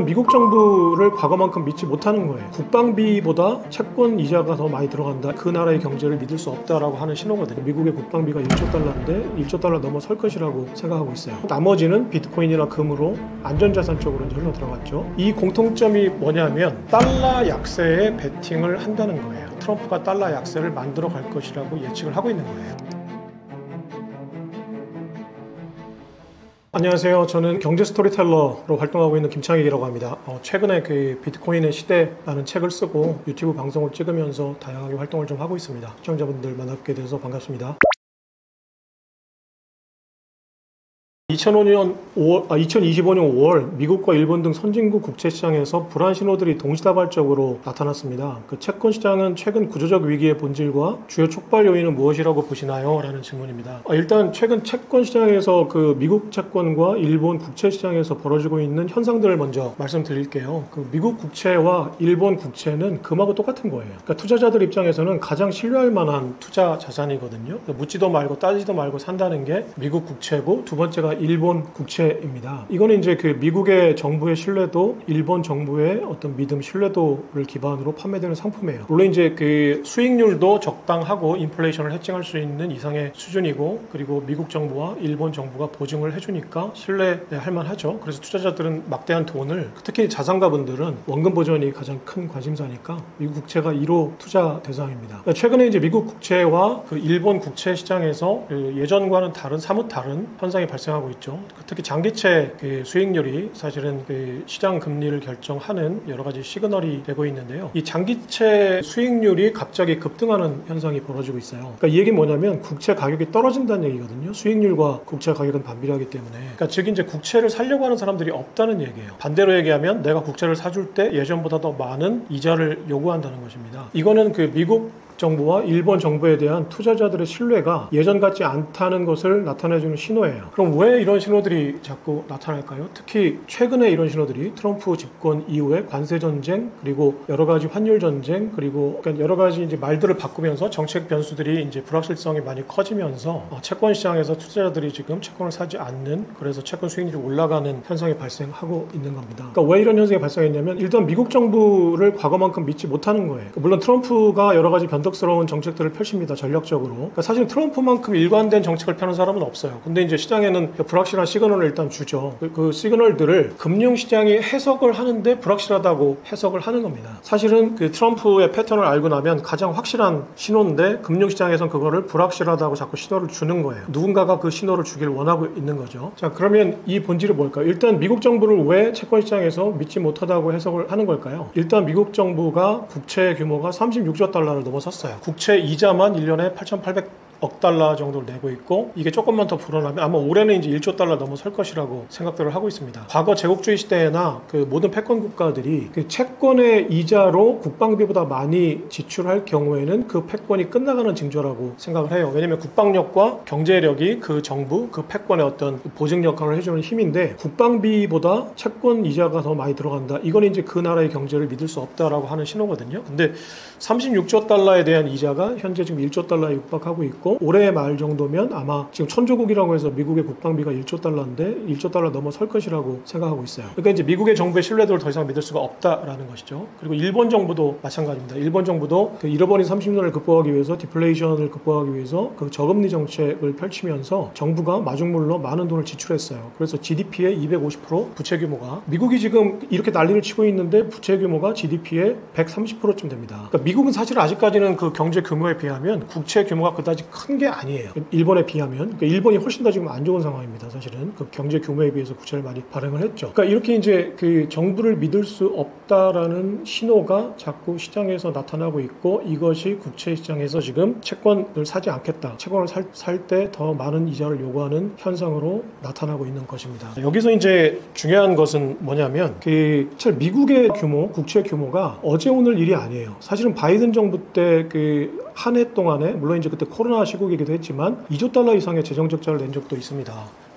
미국 정부를 과거만큼 믿지 못하는 거예요. 국방비보다 채권 이자가 더 많이 들어간다. 그 나라의 경제를 믿을 수 없다라고 하는 신호거든요. 미국의 국방비가 1조 달러인데 1조 달러 넘어설 것이라고 생각하고 있어요. 나머지는 비트코인이나 금으로 안전자산 쪽으로 흘러 들어갔죠. 이 공통점이 뭐냐면 달러 약세에 베팅을 한다는 거예요. 트럼프가 달러 약세를 만들어 갈 것이라고 예측을 하고 있는 거예요. 안녕하세요. 저는 경제 스토리텔러로 활동하고 있는 김창익이라고 합니다. 최근에 그 비트코인의 시대라는 책을 쓰고 유튜브 방송을 찍으면서 다양하게 활동을 좀 하고 있습니다. 시청자분들 만나뵙게 돼서 반갑습니다. 2025년 5월 미국과 일본 등 선진국 국채시장에서 불안 신호들이 동시다발적으로 나타났습니다. 그 채권 시장은 최근 구조적 위기의 본질과 주요 촉발 요인은 무엇이라고 보시나요? 라는 질문입니다. 일단 최근 채권 시장에서 그 미국 채권과 일본 국채 시장에서 벌어지고 있는 현상들을 먼저 말씀드릴게요. 그 미국 국채와 일본 국채는 금하고 똑같은 거예요. 그러니까 투자자들 입장에서는 가장 신뢰할 만한 투자 자산이거든요. 묻지도 말고 따지도 말고 산다는 게 미국 국채고, 두 번째가 일본 국채입니다. 이거는 이제 그 미국의 정부의 신뢰도, 일본 정부의 어떤 믿음, 신뢰도를 기반으로 판매되는 상품이에요. 물론 이제 그 수익률도 적당하고 인플레이션을 해칭할 수 있는 이상의 수준이고, 그리고 미국 정부와 일본 정부가 보증을 해주니까 신뢰할 만하죠. 그래서 투자자들은 막대한 돈을, 특히 자산가분들은 원금 보전이 가장 큰 관심사니까 미국 국채가 1호 투자 대상입니다. 최근에 이제 미국 국채와 그 일본 국채 시장에서 그 예전과는 사뭇 다른 현상이 발생하고 있죠. 특히 장기채 그 수익률이 사실은 그 시장 금리를 결정하는 여러 가지 시그널이 되고 있는데요. 이 장기채 수익률이 갑자기 급등하는 현상이 벌어지고 있어요. 그러니까 이 얘기는 뭐냐면 국채 가격이 떨어진다는 얘기거든요. 수익률과 국채 가격은 반비례하기 때문에. 그러니까 즉 이제 국채를 사려고 하는 사람들이 없다는 얘기예요. 반대로 얘기하면 내가 국채를 사줄 때 예전보다 더 많은 이자를 요구한다는 것입니다. 이거는 그 미국 정부와 일본 정부에 대한 투자자들의 신뢰가 예전 같지 않다는 것을 나타내주는 신호예요. 그럼 왜 이런 신호들이 자꾸 나타날까요? 특히 최근에 이런 신호들이 트럼프 집권 이후에 관세 전쟁, 그리고 여러 가지 환율 전쟁, 그리고 여러 가지 이제 말들을 바꾸면서 정책 변수들이 이제 불확실성이 많이 커지면서 채권 시장에서 투자자들이 지금 채권을 사지 않는, 그래서 채권 수익률이 올라가는 현상이 발생하고 있는 겁니다. 그러니까 왜 이런 현상이 발생했냐면 일단 미국 정부를 과거만큼 믿지 못하는 거예요. 물론 트럼프가 여러 가지 변덕스러운 정책들을 펼칩니다. 전략적으로. 그러니까 사실 트럼프만큼 일관된 정책을 펴는 사람은 없어요. 근데 이제 시장에는 불확실한 시그널을 일단 주죠. 그 시그널들을 금융시장이 해석을 하는데 불확실하다고 해석을 하는 겁니다. 사실은 그 트럼프의 패턴을 알고 나면 가장 확실한 신호인데 금융시장에선 그거를 불확실하다고 자꾸 신호를 주는 거예요. 누군가가 그 신호를 주길 원하고 있는 거죠. 자, 그러면 이 본질이 뭘까요? 일단 미국 정부를 왜 채권시장에서 믿지 못하다고 해석을 하는 걸까요? 일단 미국 정부가 국채 규모가 36조 달러를 넘어섰어요. 국채 이자만 1년에 8,800억 달러 정도를 내고 있고, 이게 조금만 더 불어나면 아마 올해는 이제 1조 달러 넘어설 것이라고 생각들을 하고 있습니다. 과거 제국주의 시대에나 그 모든 패권 국가들이 그 채권의 이자로 국방비보다 많이 지출할 경우에는 그 패권이 끝나가는 징조라고 생각을 해요. 왜냐하면 국방력과 경제력이 그 정부, 그 패권의 어떤 보증 역할을 해주는 힘인데, 국방비보다 채권 이자가 더 많이 들어간다. 이건 이제 그 나라의 경제를 믿을 수 없다라고 하는 신호거든요. 근데 36조 달러에 대한 이자가 현재 지금 1조 달러에 육박하고 있고, 올해 말 정도면 아마 지금 천조국이라고 해서 미국의 국방비가 1조 달러인데 1조 달러 넘어설 것이라고 생각하고 있어요. 그러니까 이제 미국의 정부의 신뢰도를 더 이상 믿을 수가 없다라는 것이죠. 그리고 일본 정부도 마찬가지입니다. 일본 정부도 그 잃어버린 30년을 극복하기 위해서, 디플레이션을 극복하기 위해서 그 저금리 정책을 펼치면서 정부가 마중물로 많은 돈을 지출했어요. 그래서 GDP의 250% 부채 규모가, 미국이 지금 이렇게 난리를 치고 있는데 부채 규모가 GDP의 130%쯤 됩니다. 그러니까 미국은 사실 아직까지는 그 경제 규모에 비하면 국채 규모가 그다지 큰 게 아니에요. 일본에 비하면. 그러니까 일본이 훨씬 더 지금 안 좋은 상황입니다. 사실은 그 경제 규모에 비해서 국채를 많이 발행을 했죠. 그러니까 이렇게 이제 그 정부를 믿을 수 없다라는 신호가 자꾸 시장에서 나타나고 있고, 이것이 국채 시장에서 지금 채권을 사지 않겠다, 채권을 살 때 더 많은 이자를 요구하는 현상으로 나타나고 있는 것입니다. 여기서 이제 중요한 것은 뭐냐면 그 미국의 규모, 국채 규모가 어제 오늘 일이 아니에요. 사실은 바이든 정부 때 그 한 해 동안에, 물론 이제 그때 코로나 시국이기도 했지만 2조 달러 이상의 재정 적자를 낸 적도 있습니다.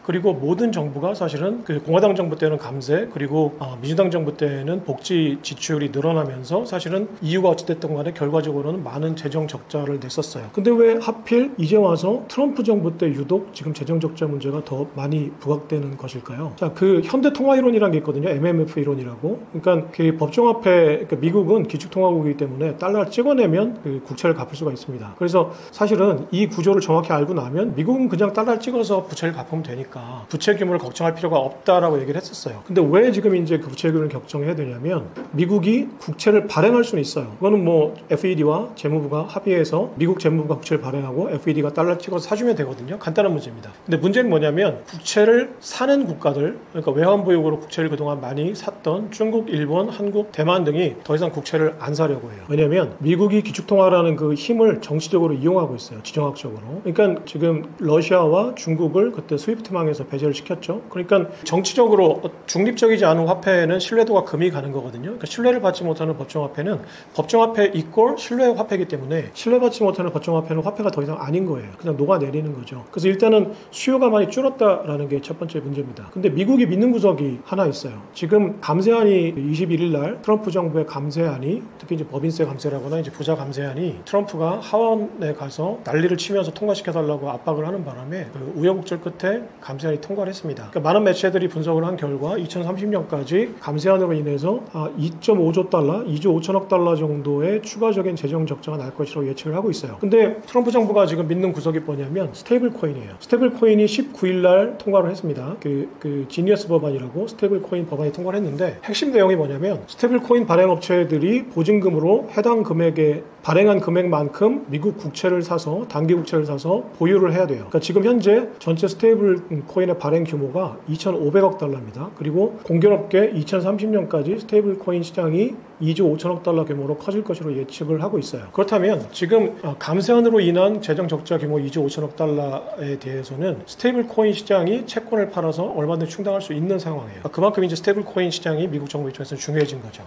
그리고 모든 정부가 사실은 그 공화당 정부 때는 감세, 그리고 민주당 정부 때는 복지 지출이 늘어나면서 사실은 이유가 어찌됐든 간에 결과적으로는 많은 재정 적자를 냈었어요. 근데 왜 하필 이제 와서 트럼프 정부 때 유독 지금 재정 적자 문제가 더 많이 부각되는 것일까요? 자, 그 현대 통화 이론이라는 게 있거든요. MMF 이론이라고. 그러니까 그 법정화폐, 그러니까 미국은 기축통화국이기 때문에 달러를 찍어내면 그 국채를 갚을 수가 있습니다. 그래서 사실은 이 구조를 정확히 알고 나면 미국은 그냥 달러를 찍어서 부채를 갚으면 되니까 부채 규모를 걱정할 필요가 없다라고 얘기를 했었어요. 근데 왜 지금 이제 그 부채 규모를 걱정해야 되냐면 미국이 국채를 발행할 수는 있어요. 그거는 뭐 FED와 재무부가 합의해서 미국 재무부가 국채를 발행하고 FED가 달러를 찍어서 사주면 되거든요. 간단한 문제입니다. 근데 문제는 뭐냐면 국채를 사는 국가들, 그러니까 외환보유고로 국채를 그동안 많이 샀던 중국, 일본, 한국, 대만 등이 더 이상 국채를 안 사려고 해요. 왜냐면 미국이 기축통화라는 그 힘을 정치적으로 이용하고 있어요. 지정학적으로. 그러니까 지금 러시아와 중국을 그때 스위프트망에서 배제를 시켰죠. 그러니까 정치적으로 중립적이지 않은 화폐에는 신뢰도가 금이 가는 거거든요. 그러니까 신뢰를 받지 못하는 법정화폐는 법정화폐 이꼴 신뢰 화폐이기 때문에 신뢰받지 못하는 법정화폐는 화폐가 더 이상 아닌 거예요. 그냥 녹아내리는 거죠. 그래서 일단은 수요가 많이 줄었다라는 게 첫 번째 문제입니다. 근데 미국이 믿는 구석이 하나 있어요. 지금 감세안이 21일 날 트럼프 정부의 감세안이 특히 이제 법인세 감세라거나 이제 부자 감세안이 트럼프가 하원에 가서 난리를 치면서 통과시켜달라고 압박을 하는 바람에 그 우여곡절 끝에 감세안이 통과를 했습니다. 그러니까 많은 매체들이 분석을 한 결과 2030년까지 감세안으로 인해서 2.5조 달러, 2조 5천억 달러 정도의 추가적인 재정 적자가 날 것이라고 예측을 하고 있어요. 근데 트럼프 정부가 지금 믿는 구석이 뭐냐면 스테이블 코인이에요. 스테이블 코인이 19일 날 통과를 했습니다. 그 지니어스 법안이라고 스테이블 코인 법안이 통과를 했는데 핵심 내용이 뭐냐면 스테이블 코인 발행 업체들이 보증금으로 해당 금액에 발행한 금액만큼 미국 국채를 사서 단기 국채를 사서 보유를 해야 돼요. 그러니까 지금 현재 전체 스테이블 코인의 발행 규모가 2,500억 달러입니다. 그리고 공교롭게 2030년까지 스테이블 코인 시장이 2조 5천억 달러 규모로 커질 것으로 예측을 하고 있어요. 그렇다면 지금 감세안으로 인한 재정 적자 규모 2조 5천억 달러에 대해서는 스테이블 코인 시장이 채권을 팔아서 얼마든지 충당할 수 있는 상황이에요. 그만큼 이제 스테이블 코인 시장이 미국 정부 입장에서 중요해진 거죠.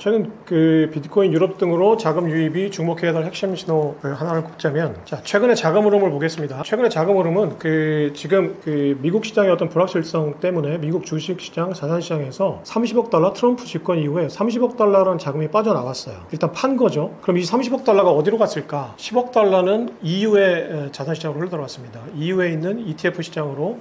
최근 그 비트코인 유럽 등으로 자금 유입이 주목해야 될 핵심 신호 하나를 꼽자면, 자, 최근의 자금 흐름을 보겠습니다. 최근의 자금 흐름은 지금 미국 시장의 어떤 불확실성 때문에 미국 주식 시장, 자산 시장에서 30억 달러 트럼프 집권 이후에 30억 달러라는 자금이 빠져나왔어요. 일단 판 거죠. 그럼 이 30억 달러가 어디로 갔을까? 10억 달러는 EU의 자산 시장으로 흘러들어갔습니다. EU에 있는 ETF 시장으로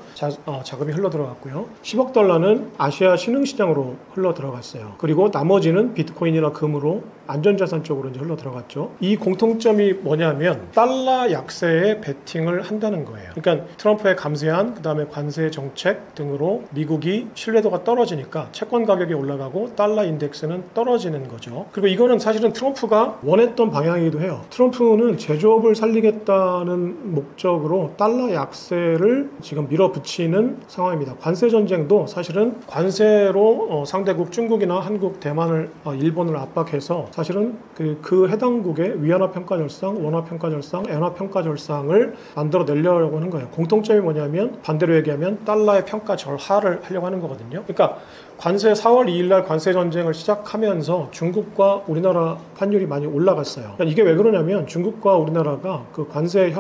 자금이 흘러들어갔고요. 10억 달러는 아시아 신흥 시장으로 흘러들어갔어요. 그리고 나머지는 비트코인이나 금으로 안전자산 쪽으로 이제 흘러 들어갔죠. 이 공통점이 뭐냐면 달러 약세에 베팅을 한다는 거예요. 그러니까 트럼프의 감세안, 그 다음에 관세 정책 등으로 미국이 신뢰도가 떨어지니까 채권 가격이 올라가고 달러 인덱스는 떨어지는 거죠. 그리고 이거는 사실은 트럼프가 원했던 방향이기도 해요. 트럼프는 제조업을 살리겠다는 목적으로 달러 약세를 지금 밀어붙이는 상황입니다. 관세 전쟁도 사실은 관세로 상대국 중국이나 한국, 대만을 일본을 압박해서 사실은 그 해당국의 위안화 평가절상, 원화 평가절상, 엔화 평가절상을 만들어 내려고 하는 거예요. 공통점이 뭐냐면 반대로 얘기하면 달러의 평가 절하를 하려고 하는 거거든요. 그러니까 관세 4월 2일 날 관세 전쟁을 시작하면서 중국과 우리나라 환율이 많이 올라갔어요. 그러니까 이게 왜 그러냐면 중국과 우리나라가 그 관세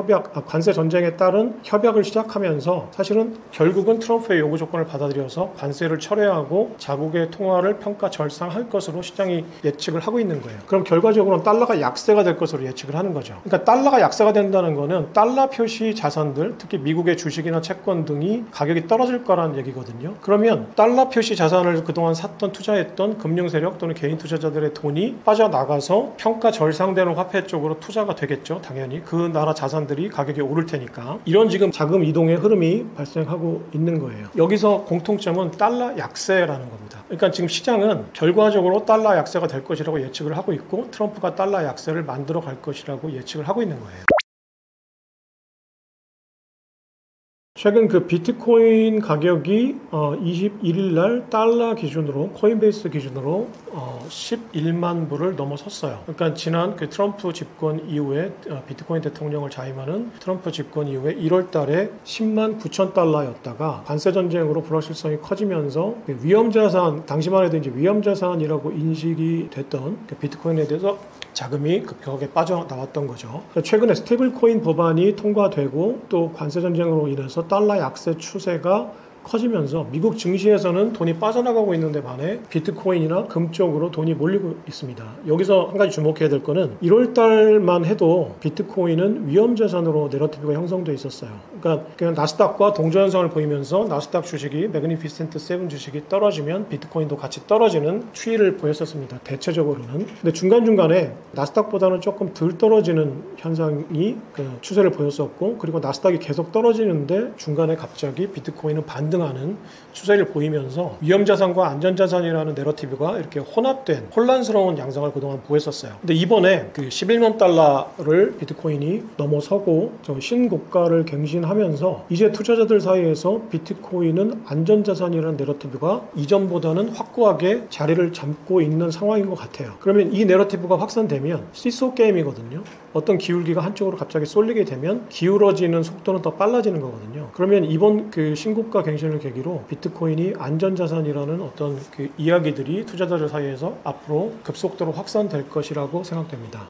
전쟁에 따른 협약을 시작하면서 사실은 결국은 트럼프의 요구 조건을 받아들여서 관세를 철회하고 자국의 통화를 평가 절상할 것으로 시장이 예측을 하고 있는 거예요. 그럼 결과적으로는 달러가 약세가 될 것으로 예측을 하는 거죠. 그러니까 달러가 약세가 된다는 거는 달러 표시 자산들, 특히 미국의 주식이나 채권 등이 가격이 떨어질 거라는 얘기거든요. 그러면 달러 표시 자산을 그동안 샀던 투자했던 금융 세력 또는 개인 투자자들의 돈이 빠져나가서 평가 절상되는 화폐 쪽으로 투자가 되겠죠. 당연히 그 나라 자산들이 가격이 오를 테니까. 이런 지금 자금 이동의 흐름이 발생하고 있는 거예요. 여기서 공통점은 달러 약세라는 겁니다. 그러니까 지금 시장은 결과적으로 달러 약세가 될 것이라고 예측을 하고 있고 트럼프가 달러 약세를 만들어 갈 것이라고 예측을 하고 있는 거예요. 최근 그 비트코인 가격이 21일 날 달러 기준으로 코인베이스 기준으로 11만 불을 넘어섰어요. 그러니까 지난 그 트럼프 집권 이후에 비트코인 대통령을 자임하는 트럼프 집권 이후에 1월 달에 10만 9천 달러였다가 관세 전쟁으로 불확실성이 커지면서 위험자산, 당시만 해도 이제 위험자산이라고 인식이 됐던 그 비트코인에 대해서 자금이 급격하게 빠져나왔던 거죠. 최근에 스테이블 코인 법안이 통과되고 또 관세 전쟁으로 인해서 달러 약세 추세가 커지면서 미국 증시에서는 돈이 빠져나가고 있는데 반해 비트코인이나 금 쪽으로 돈이 몰리고 있습니다. 여기서 한 가지 주목해야 될 거는 1월 달만 해도 비트코인은 위험자산으로 내러티브가 형성돼 있었어요. 그러니까 그냥 나스닥과 동조현상을 보이면서 나스닥 주식이 매그니피센트 7 주식이 떨어지면 비트코인도 같이 떨어지는 추이를 보였었습니다. 대체적으로는. 근데 중간중간에 나스닥보다는 조금 덜 떨어지는 현상이 그 추세를 보였었고, 그리고 나스닥이 계속 떨어지는데 중간에 갑자기 비트코인은 반등하는 추세를 보이면서 위험자산과 안전자산이라는 내러티브가 이렇게 혼합된 혼란스러운 양상을 그동안 보였었어요. 근데 이번에 그 11만 달러를 비트코인이 넘어서고 신고가를 갱신하면서 이제 투자자들 사이에서 비트코인은 안전자산이라는 내러티브가 이전보다는 확고하게 자리를 잡고 있는 상황인 것 같아요. 그러면 이 내러티브가 확산되면 시소 게임이거든요. 어떤 기울기가 한쪽으로 갑자기 쏠리게 되면 기울어지는 속도는 더 빨라지는 거거든요. 그러면 이번 그 신고가 갱신을 계기로 비트코인이 안전자산이라는 어떤 그 이야기들이 투자자들 사이에서 앞으로 급속도로 확산될 것이라고 생각됩니다.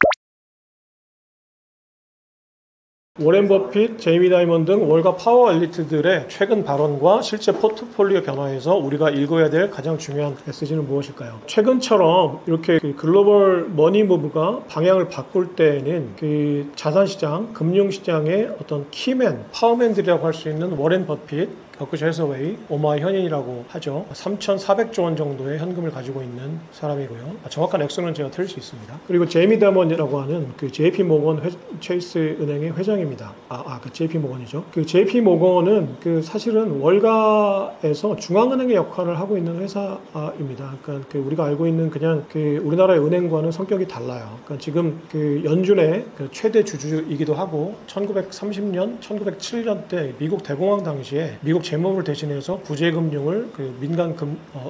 워렌 버핏, 제이미 다이먼 등 월가 파워 엘리트들의 최근 발언과 실제 포트폴리오 변화에서 우리가 읽어야 될 가장 중요한 메시지는 무엇일까요? 최근처럼 이렇게 그 글로벌 머니 무브가 방향을 바꿀 때에는 그 자산시장, 금융시장의 어떤 키맨, 파워맨들이라고 할 수 있는 워렌 버핏, 버크셔 해서웨이, 오마이 현인이라고 하죠. 3,400조 원 정도의 현금을 가지고 있는 사람이고요. 정확한 액수는 제가 틀릴 수 있습니다. 그리고 제이미 다이먼이라고 하는 그 JP 모건 체이스 은행의 회장입니다. 그 JP 모건이죠. 그 JP 모건은 그 사실은 월가에서 중앙은행의 역할을 하고 있는 회사입니다. 그러니까 그 우리가 알고 있는 그냥 그 우리나라의 은행과는 성격이 달라요. 그러니까 지금 그 연준의 그 최대 주주이기도 하고 1930년, 1907년 때 미국 대공황 당시에 미국 재무부를 대신해서 구제금융을 그 민간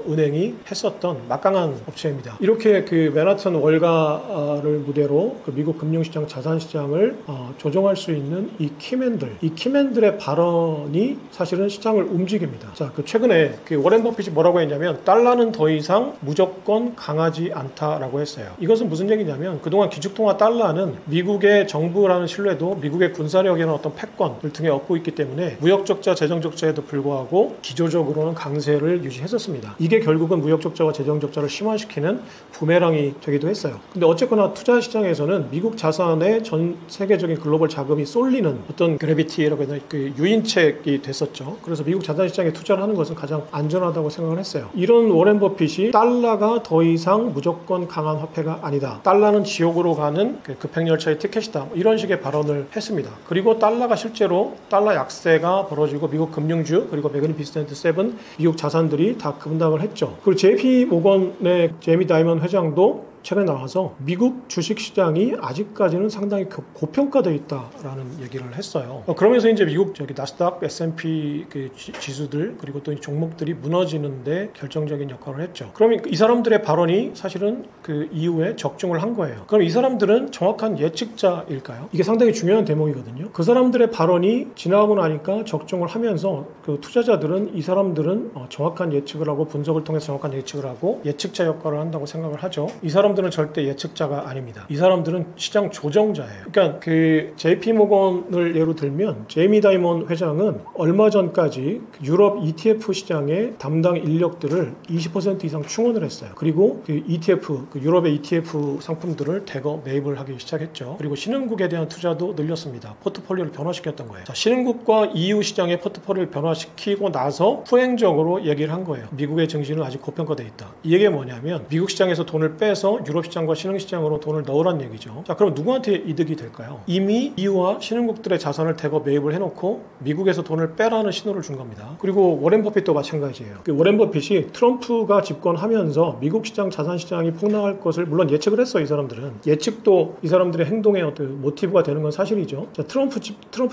은행이 했었던 막강한 업체입니다. 이렇게 그 맨하튼 월가를 무대로 그 미국 금융시장, 자산시장을 조종할 수 있는 이 키맨들의 발언이 사실은 시장을 움직입니다. 자, 그 최근에 그 워렌 버핏이 뭐라고 했냐면 달러는 더 이상 무조건 강하지 않다라고 했어요. 이것은 무슨 얘기냐면 그동안 기축통화 달러는 미국의 정부라는 신뢰도, 미국의 군사력이라는 어떤 패권을 등에 업고 있기 때문에 무역적자, 재정적자에도 불구하고 기조적으로는 강세를 유지했었습니다. 이게 결국은 무역적자와 재정적자를 심화시키는 부메랑이 되기도 했어요. 근데 어쨌거나 투자 시장에서는 미국 자산의 전 세계적인 글로벌 자금이 쏠리는 어떤 그래비티라고 해야 되나 그 유인책이 됐었죠. 그래서 미국 자산 시장에 투자를 하는 것은 가장 안전하다고 생각을 했어요. 이런 워렌 버핏이 달러가 더 이상 무조건 강한 화폐가 아니다. 달러는 지옥으로 가는 그 급행열차의 티켓이다. 이런 식의 발언을 했습니다. 그리고 달러가 실제로 달러 약세가 벌어지고 미국 금융주 그리고 매그니피센트 7 미국 자산들이 다 급락을 했죠. 그리고 JP 모건의 제이미 다이먼 회장도 최근에 나와서 미국 주식시장이 아직까지는 상당히 고평가되어 있다라는 얘기를 했어요. 그러면서 이제 미국 나스닥, S&P 그 지수들 그리고 또 이 종목들이 무너지는데 결정적인 역할을 했죠. 그러면 이 사람들의 발언이 사실은 그 이후에 적중을 한 거예요. 그럼 이 사람들은 정확한 예측자일까요? 이게 상당히 중요한 대목이거든요. 그 사람들의 발언이 지나가고 나니까 적중을 하면서 그 투자자들은 이 사람들은 정확한 예측을 하고 분석을 통해서 정확한 예측을 하고 예측자 역할을 한다고 생각을 하죠. 이 사람들은 절대 예측자가 아닙니다. 이 사람들은 시장 조정자예요. 그러니까 그 JP 모건을 예로 들면 제이미 다이먼 회장은 얼마 전까지 유럽 ETF 시장의 담당 인력들을 20% 이상 충원을 했어요. 그리고 그 ETF, 그 유럽의 ETF 상품들을 대거 매입을 하기 시작했죠. 그리고 신흥국에 대한 투자도 늘렸습니다. 포트폴리오를 변화시켰던 거예요. 자, 신흥국과 EU 시장의 포트폴리오를 변화시키고 나서 후행적으로 얘기를 한 거예요. 미국의 증시는 아직 고평가돼 있다. 이 얘기가 뭐냐면 미국 시장에서 돈을 빼서 유럽 시장과 신흥시장으로 돈을 넣으란 얘기죠. 자, 그럼 누구한테 이득이 될까요? 이미 EU와 신흥국들의 자산을 대거 매입을 해놓고 미국에서 돈을 빼라는 신호를 준 겁니다. 그리고 워렌 버핏도 마찬가지예요. 그 워렌 버핏이 트럼프가 집권하면서 미국 시장, 자산시장이 폭락할 것을 물론 예측을 했어요. 이 사람들은. 예측도 이 사람들의 행동의 어떤 모티브가 되는 건 사실이죠. 자, 트럼프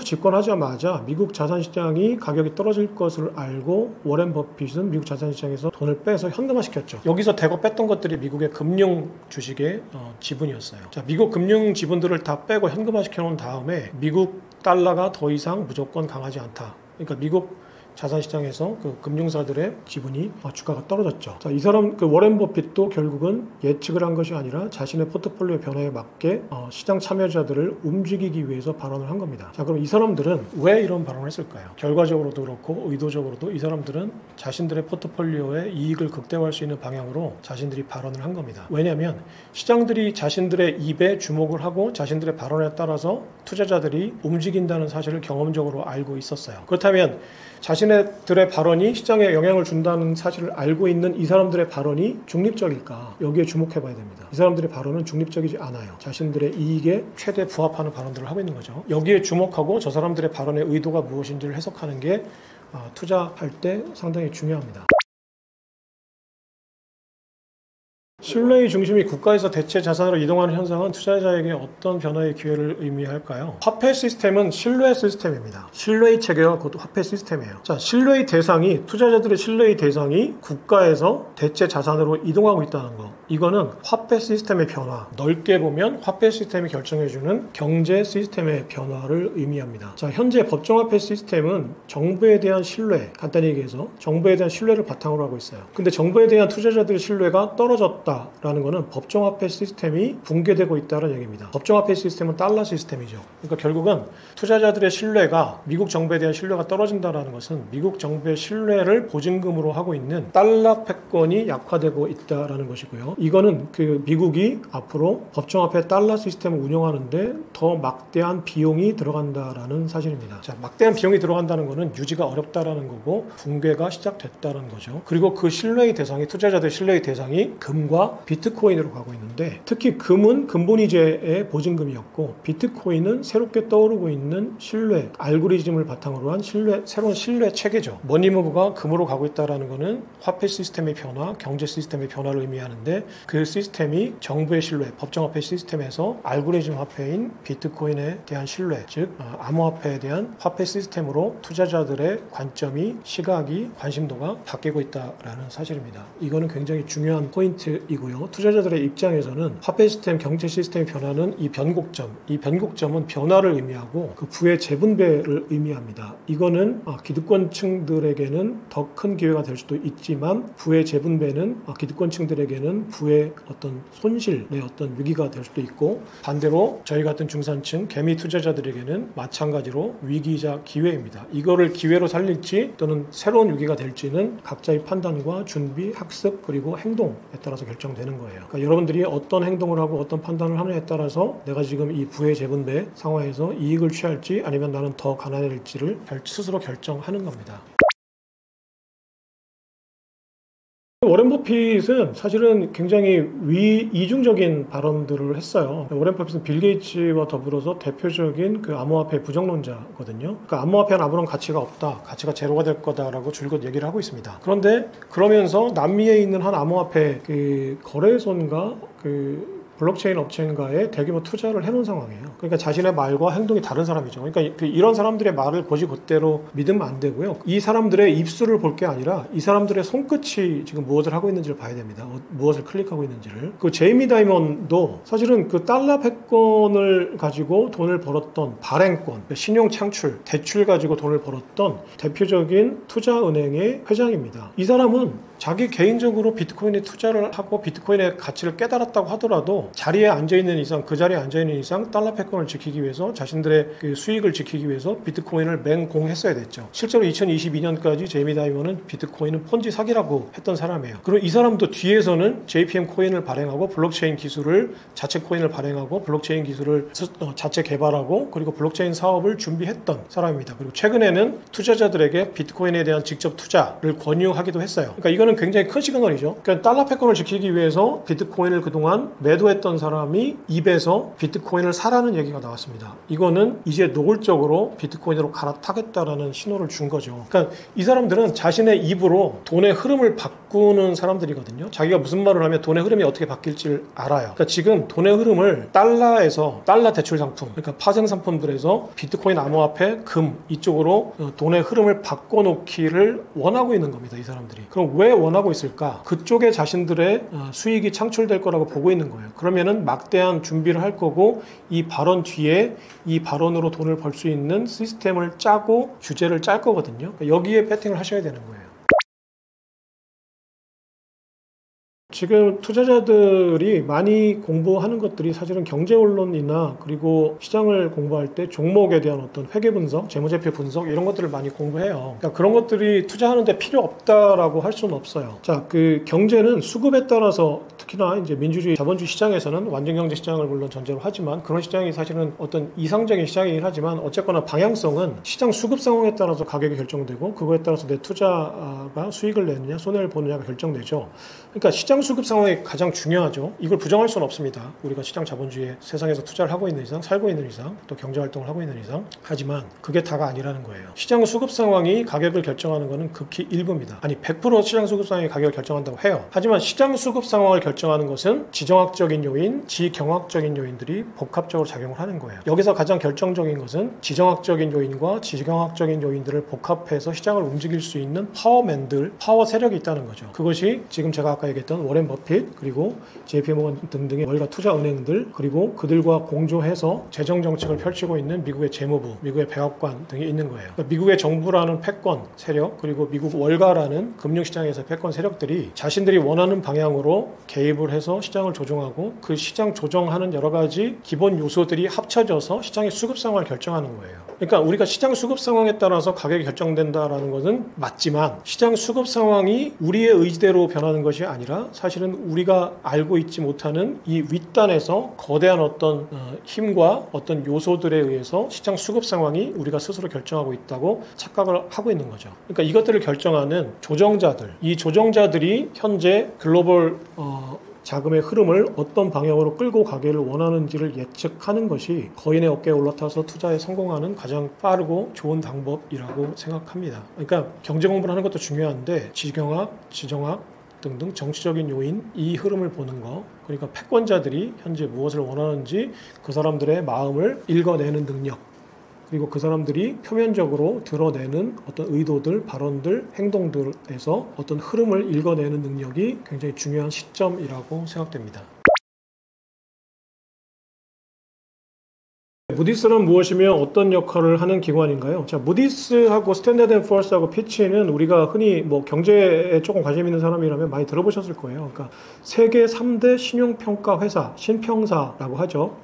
집권하자마자 미국 자산시장이 가격이 떨어질 것을 알고 워렌 버핏은 미국 자산시장에서 돈을 빼서 현금화시켰죠. 여기서 대거 뺐던 것들이 미국의 금융 주식의 지분이었어요. 자, 미국 금융 지분들을 다 빼고 현금화시켜 놓은 다음에 미국 달러가 더 이상 무조건 강하지 않다. 그러니까 미국 자산시장에서 그 금융사들의 지분이 주가가 떨어졌죠. 자, 이 사람 그 워렌 버핏도 결국은 예측을 한 것이 아니라 자신의 포트폴리오 변화에 맞게 시장 참여자들을 움직이기 위해서 발언을 한 겁니다. 자, 그럼 이 사람들은 왜 이런 발언을 했을까요? 결과적으로도 그렇고 의도적으로도 이 사람들은 자신들의 포트폴리오의 이익을 극대화할 수 있는 방향으로 자신들이 발언을 한 겁니다. 왜냐하면 시장들이 자신들의 입에 주목을 하고 자신들의 발언에 따라서 투자자들이 움직인다는 사실을 경험적으로 알고 있었어요. 그렇다면 자신들의 발언이 시장에 영향을 준다는 사실을 알고 있는 이 사람들의 발언이 중립적일까? 여기에 주목해 봐야 됩니다. 이 사람들의 발언은 중립적이지 않아요. 자신들의 이익에 최대 부합하는 발언들을 하고 있는 거죠. 여기에 주목하고 저 사람들의 발언의 의도가 무엇인지를 해석하는 게 투자할 때 상당히 중요합니다. 신뢰의 중심이 국가에서 대체 자산으로 이동하는 현상은 투자자에게 어떤 변화의 기회를 의미할까요? 화폐 시스템은 신뢰 시스템입니다. 신뢰의 체계가 곧 화폐 시스템이에요. 자, 신뢰의 대상이 투자자들의 신뢰의 대상이 국가에서 대체 자산으로 이동하고 있다는 거. 이거는 화폐 시스템의 변화. 넓게 보면 화폐 시스템이 결정해주는 경제 시스템의 변화를 의미합니다. 자, 현재 법정화폐 시스템은 정부에 대한 신뢰, 간단히 얘기해서 정부에 대한 신뢰를 바탕으로 하고 있어요. 근데 정부에 대한 투자자들의 신뢰가 떨어졌다. 라는 것은 법정화폐 시스템이 붕괴되고 있다는 얘기입니다. 법정화폐 시스템은 달러 시스템이죠. 그러니까 결국은 투자자들의 신뢰가 미국 정부에 대한 신뢰가 떨어진다는 것은 미국 정부의 신뢰를 보증금으로 하고 있는 달러 패권이 약화되고 있다는 것이고요. 이거는 그 미국이 앞으로 법정화폐 달러 시스템을 운영하는데 더 막대한 비용이 들어간다라는 사실입니다. 자, 막대한 비용이 들어간다는 것은 유지가 어렵다라는 거고 붕괴가 시작됐다는 거죠. 그리고 그 신뢰의 대상이 투자자들의 신뢰의 대상이 금과 비트코인으로 가고 있는데 특히 금은 근본이제의 보증금이었고 비트코인은 새롭게 떠오르고 있는 신뢰, 알고리즘을 바탕으로 한 새로운 신뢰 체계죠. 머니무브가 금으로 가고 있다는 것은 화폐 시스템의 변화, 경제 시스템의 변화를 의미하는데 그 시스템이 정부의 신뢰, 법정화폐 시스템에서 알고리즘 화폐인 비트코인에 대한 신뢰, 즉 암호화폐에 대한 화폐 시스템으로 투자자들의 관점이, 시각이, 관심도가 바뀌고 있다는 사실입니다. 이거는 굉장히 중요한 포인트이고요. 투자자들의 입장에서는 화폐 시스템, 경제 시스템의 변화는 이 변곡점은 변화를 의미하고 그 부의 재분배를 의미합니다. 이거는 기득권층들에게는 더 큰 기회가 될 수도 있지만 부의 재분배는 기득권층들에게는 부의 어떤 손실의 어떤 위기가 될 수도 있고 반대로 저희 같은 중산층 개미 투자자들에게는 마찬가지로 위기이자 기회입니다. 이거를 기회로 살릴지 또는 새로운 위기가 될지는 각자의 판단과 준비, 학습 그리고 행동에 따라서 결정되는 거예요. 그러니까 여러분들이 어떤 행동을 하고 어떤 판단을 하느냐에 따라서 내가 지금 이 부의 재분배 상황에서 이익을 취할지 아니면 나는 더 가난해질지를 스스로 결정하는 겁니다. 워렌 버핏은 사실은 굉장히 이중적인 발언들을 했어요. 워렌 버핏은 빌 게이츠와 더불어서 대표적인 그 암호화폐 부정론자거든요. 그러니까 암호화폐는 아무런 가치가 없다, 가치가 제로가 될 거다라고 줄곧 얘기를 하고 있습니다. 그런데 그러면서 남미에 있는 한 암호화폐 그 거래소인가 블록체인 업체인가에 대규모 투자를 해놓은 상황이에요. 그러니까 자신의 말과 행동이 다른 사람이죠. 그러니까 이런 사람들의 말을 곧이곧대로 믿으면 안 되고요. 이 사람들의 입술을 볼 게 아니라 이 사람들의 손끝이 지금 무엇을 하고 있는지를 봐야 됩니다. 무엇을 클릭하고 있는지를. 그 제이미 다이먼도 사실은 그 달러 패권을 가지고 돈을 벌었던 발행권, 신용 창출, 대출 가지고 돈을 벌었던 대표적인 투자은행의 회장입니다. 이 사람은 자기 개인적으로 비트코인에 투자를 하고 비트코인의 가치를 깨달았다고 하더라도 자리에 앉아있는 이상, 그 자리에 앉아있는 이상 달러 패권을 지키기 위해서 자신들의 그 수익을 지키기 위해서 비트코인을 맹공했어야 됐죠. 실제로 2022년까지 제이미 다이먼은 비트코인은 폰지 사기라고 했던 사람이에요. 그리고 이 사람도 뒤에서는 JPM 코인을 발행하고 블록체인 기술을 자체 코인을 발행하고 블록체인 기술을 자체 개발하고 그리고 블록체인 사업을 준비했던 사람입니다. 그리고 최근에는 투자자들에게 비트코인에 대한 직접 투자를 권유하기도 했어요. 그러니까 이거는 굉장히 큰 시그널이죠. 그러니까 달러 패권을 지키기 위해서 비트코인을 그동안 매도했던 사람이 입에서 비트코인을 사라는 얘기가 나왔습니다. 이거는 이제 노골적으로 비트코인으로 갈아타겠다라는 신호를 준 거죠. 그러니까 이 사람들은 자신의 입으로 돈의 흐름을 바꾸는 사람들이거든요. 자기가 무슨 말을 하면 돈의 흐름이 어떻게 바뀔지를 알아요. 그러니까 지금 돈의 흐름을 달러에서 달러 대출 상품, 그러니까 파생 상품들에서 비트코인, 암호화폐, 금 이쪽으로 돈의 흐름을 바꿔놓기를 원하고 있는 겁니다. 이 사람들이. 그럼 왜 원하고 있을까? 그쪽에 자신들의 수익이 창출될 거라고 보고 있는 거예요. 그러면은 막대한 준비를 할 거고 이 발언 뒤에 이 발언으로 돈을 벌 수 있는 시스템을 짜고 규제를 짤 거거든요. 그러니까 여기에 배팅을 하셔야 되는 거예요. 지금 투자자들이 많이 공부하는 것들이 사실은 경제 언론이나 그리고 시장을 공부할 때 종목에 대한 어떤 회계 분석, 재무제표 분석 이런 것들을 많이 공부해요. 그러니까 그런 것들이 투자하는데 필요 없다라고 할 수는 없어요. 자, 그 경제는 수급에 따라서 특히나 이제 민주주의 자본주의 시장에서는 완전 경제 시장을 물론 전제로 하지만 그런 시장이 사실은 어떤 이상적인 시장이긴 하지만 어쨌거나 방향성은 시장 수급 상황에 따라서 가격이 결정되고 그거에 따라서 내 투자가 수익을 내느냐 손해를 보느냐가 결정되죠. 그러니까 시장 수급 상황이 가장 중요하죠. 이걸 부정할 수는 없습니다. 우리가 시장 자본주의의 세상에서 투자를 하고 있는 이상, 살고 있는 이상, 또 경제 활동을 하고 있는 이상. 하지만 그게 다가 아니라는 거예요. 시장 수급 상황이 가격을 결정하는 것은 극히 일부입니다. 아니 100% 시장 수급 상황이 가격을 결정한다고 해요. 하지만 시장 수급 상황을 결정하는 것은 지정학적인 요인, 지경학적인 요인들이 복합적으로 작용을 하는 거예요. 여기서 가장 결정적인 것은 지정학적인 요인과 지경학적인 요인들을 복합해서 시장을 움직일 수 있는 파워맨들, 파워 세력이 있다는 거죠. 그것이 지금 제가 아까 얘기했던 워렌 버핏 그리고 JP모건 등등의 월가 투자은행들 그리고 그들과 공조해서 재정 정책을 펼치고 있는 미국의 재무부, 미국의 백악관 등이 있는 거예요. 그러니까 미국의 정부라는 패권 세력 그리고 미국 월가라는 금융시장에서의 패권 세력들이 자신들이 원하는 방향으로 개입을 해서 시장을 조종하고 그 시장 조정하는 여러 가지 기본 요소들이 합쳐져서 시장의 수급 상황을 결정하는 거예요. 그러니까 우리가 시장 수급 상황에 따라서 가격이 결정된다라는 것은 맞지만 시장 수급 상황이 우리의 의지대로 변하는 것이 아니라 사실은 우리가 알고 있지 못하는 이 윗단에서 거대한 어떤 힘과 어떤 요소들에 의해서 시장 수급 상황이 우리가 스스로 결정하고 있다고 착각을 하고 있는 거죠. 그러니까 이것들을 결정하는 조정자들, 이 조정자들이 현재 글로벌 자금의 흐름을 어떤 방향으로 끌고 가기를 원하는지를 예측하는 것이 거인의 어깨에 올라타서 투자에 성공하는 가장 빠르고 좋은 방법이라고 생각합니다. 그러니까 경제 공부를 하는 것도 중요한데 지경학, 지정학 등등 정치적인 요인, 이 흐름을 보는 거, 그러니까 패권자들이 현재 무엇을 원하는지 그 사람들의 마음을 읽어내는 능력, 그리고 그 사람들이 표면적으로 드러내는 어떤 의도들, 발언들, 행동들에서 어떤 흐름을 읽어내는 능력이 굉장히 중요한 시점이라고 생각됩니다. 무디스는 무엇이며 어떤 역할을 하는 기관인가요? 자, 무디스하고 스탠다드 앤 포어스하고 피치는 우리가 흔히 뭐 경제에 조금 관심 있는 사람이라면 많이 들어보셨을 거예요. 그러니까 세계 3대 신용평가 회사, 신평사라고 하죠.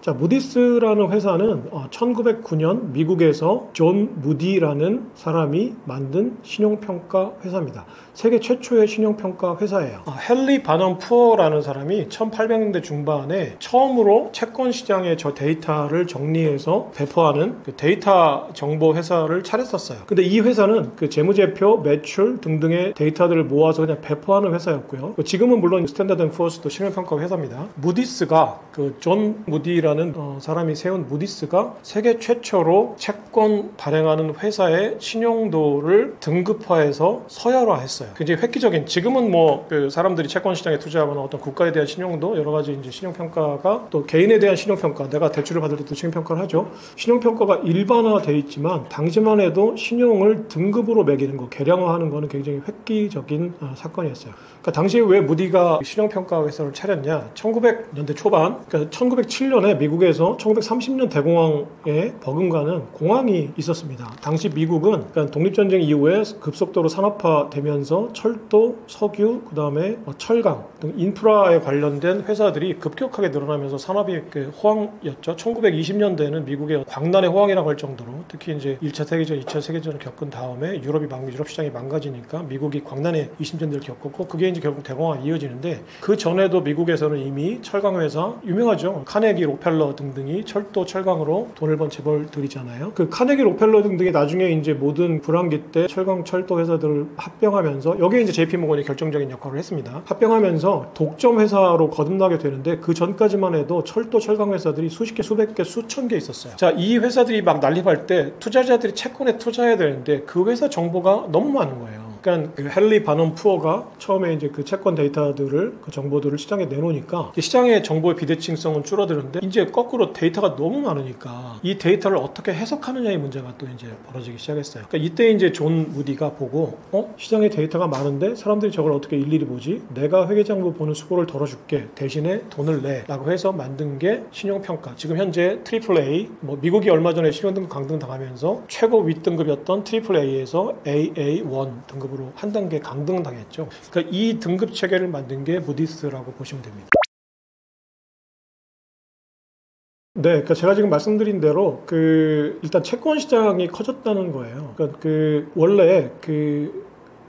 자, 무디스라는 회사는 1909년 미국에서 존 무디라는 사람이 만든 신용평가 회사입니다. 세계 최초의 신용평가 회사예요. 헨리 바넌 푸어라는 사람이 1800년대 중반에 처음으로 채권 시장의 저 데이터를 정리해서 배포하는 그 데이터 정보 회사를 차렸었어요. 근데 이 회사는 그 재무제표, 매출 등등의 데이터들을 모아서 그냥 배포하는 회사였고요. 지금은 물론 스탠다드 앤 포어스도 신용평가 회사입니다. 무디스가 그 존 무디라는 사람이 세운 무디스가 세계 최초로 채권 발행하는 회사의 신용도를 등급화해서 서열화했어요. 굉장히 획기적인, 지금은 뭐 그 사람들이 채권 시장에 투자하거나 어떤 국가에 대한 신용도 여러 가지 이제 신용평가가 또 개인에 대한 신용평가, 내가 대출을 받을 때도 신용평가를 하죠. 신용평가가 일반화되어 있지만 당시만 해도 신용을 등급으로 매기는 거, 계량화하는 거는 굉장히 획기적인 사건이었어요. 그러니까 당시에 왜 무디가 신용평가 회사를 차렸냐? 1900년대 초반, 그러니까 1907년에 미국에서 1930년 대공황에 버금가는 공황이 있었습니다. 당시 미국은 그러니까 독립전쟁 이후에 급속도로 산업화되면서 철도, 석유, 그 다음에 철강 등 인프라에 관련된 회사들이 급격하게 늘어나면서 산업이 호황이었죠. 1920년대에는 미국의 광란의 호황이라고 할 정도로, 특히 이제 1차 세계전, 2차 세계전을 겪은 다음에 유럽 시장이 망가지니까 미국이 광란의 20년대를 겪었고, 그게 이제 결국 대공황이 이어지는데, 그 전에도 미국에서는 이미 철강 회사 유명하죠. 카네기, 록펠러 등등이 철도, 철강으로 돈을 번 재벌들이잖아요. 그 카네기, 록펠러 등등이 나중에 이제 모든 불황기 때 철강, 철도 회사들을 합병하면서, 여기에 이제 JP모건이 결정적인 역할을 했습니다. 합병하면서 독점 회사로 거듭나게 되는데, 그 전까지만 해도 철도, 철강 회사들이 수십 개, 수백 개, 수천 개 있었어요. 자, 이 회사들이 막 난립할 때 투자자들이 채권에 투자해야 되는데 그 회사 정보가 너무 많은 거예요. 그러니까 그 헨리 바넌 푸어가 처음에 이제 그 채권 데이터들을 그 정보들을 시장에 내놓으니까 시장의 정보의 비대칭성은 줄어드는데 이제 거꾸로 데이터가 너무 많으니까 이 데이터를 어떻게 해석하느냐의 문제가 또 이제 벌어지기 시작했어요. 그러니까 이때 이제 존 무디가 보고 시장에 데이터가 많은데 사람들이 저걸 어떻게 일일이 보지? 내가 회계장부 보는 수고를 덜어줄게. 대신에 돈을 내라고 해서 만든 게 신용평가. 지금 현재 트리플 A, 미국이 얼마 전에 신용등급 강등 당하면서 최고 윗등급이었던 트리플 A에서 AA1 등급으로 한 단계 강등 당했죠. 그러니까 이 등급 체계를 만든 게 무디스라고 보시면 됩니다. 네, 그러니까 제가 지금 말씀드린 대로 일단 채권 시장이 커졌다는 거예요. 그러니까 원래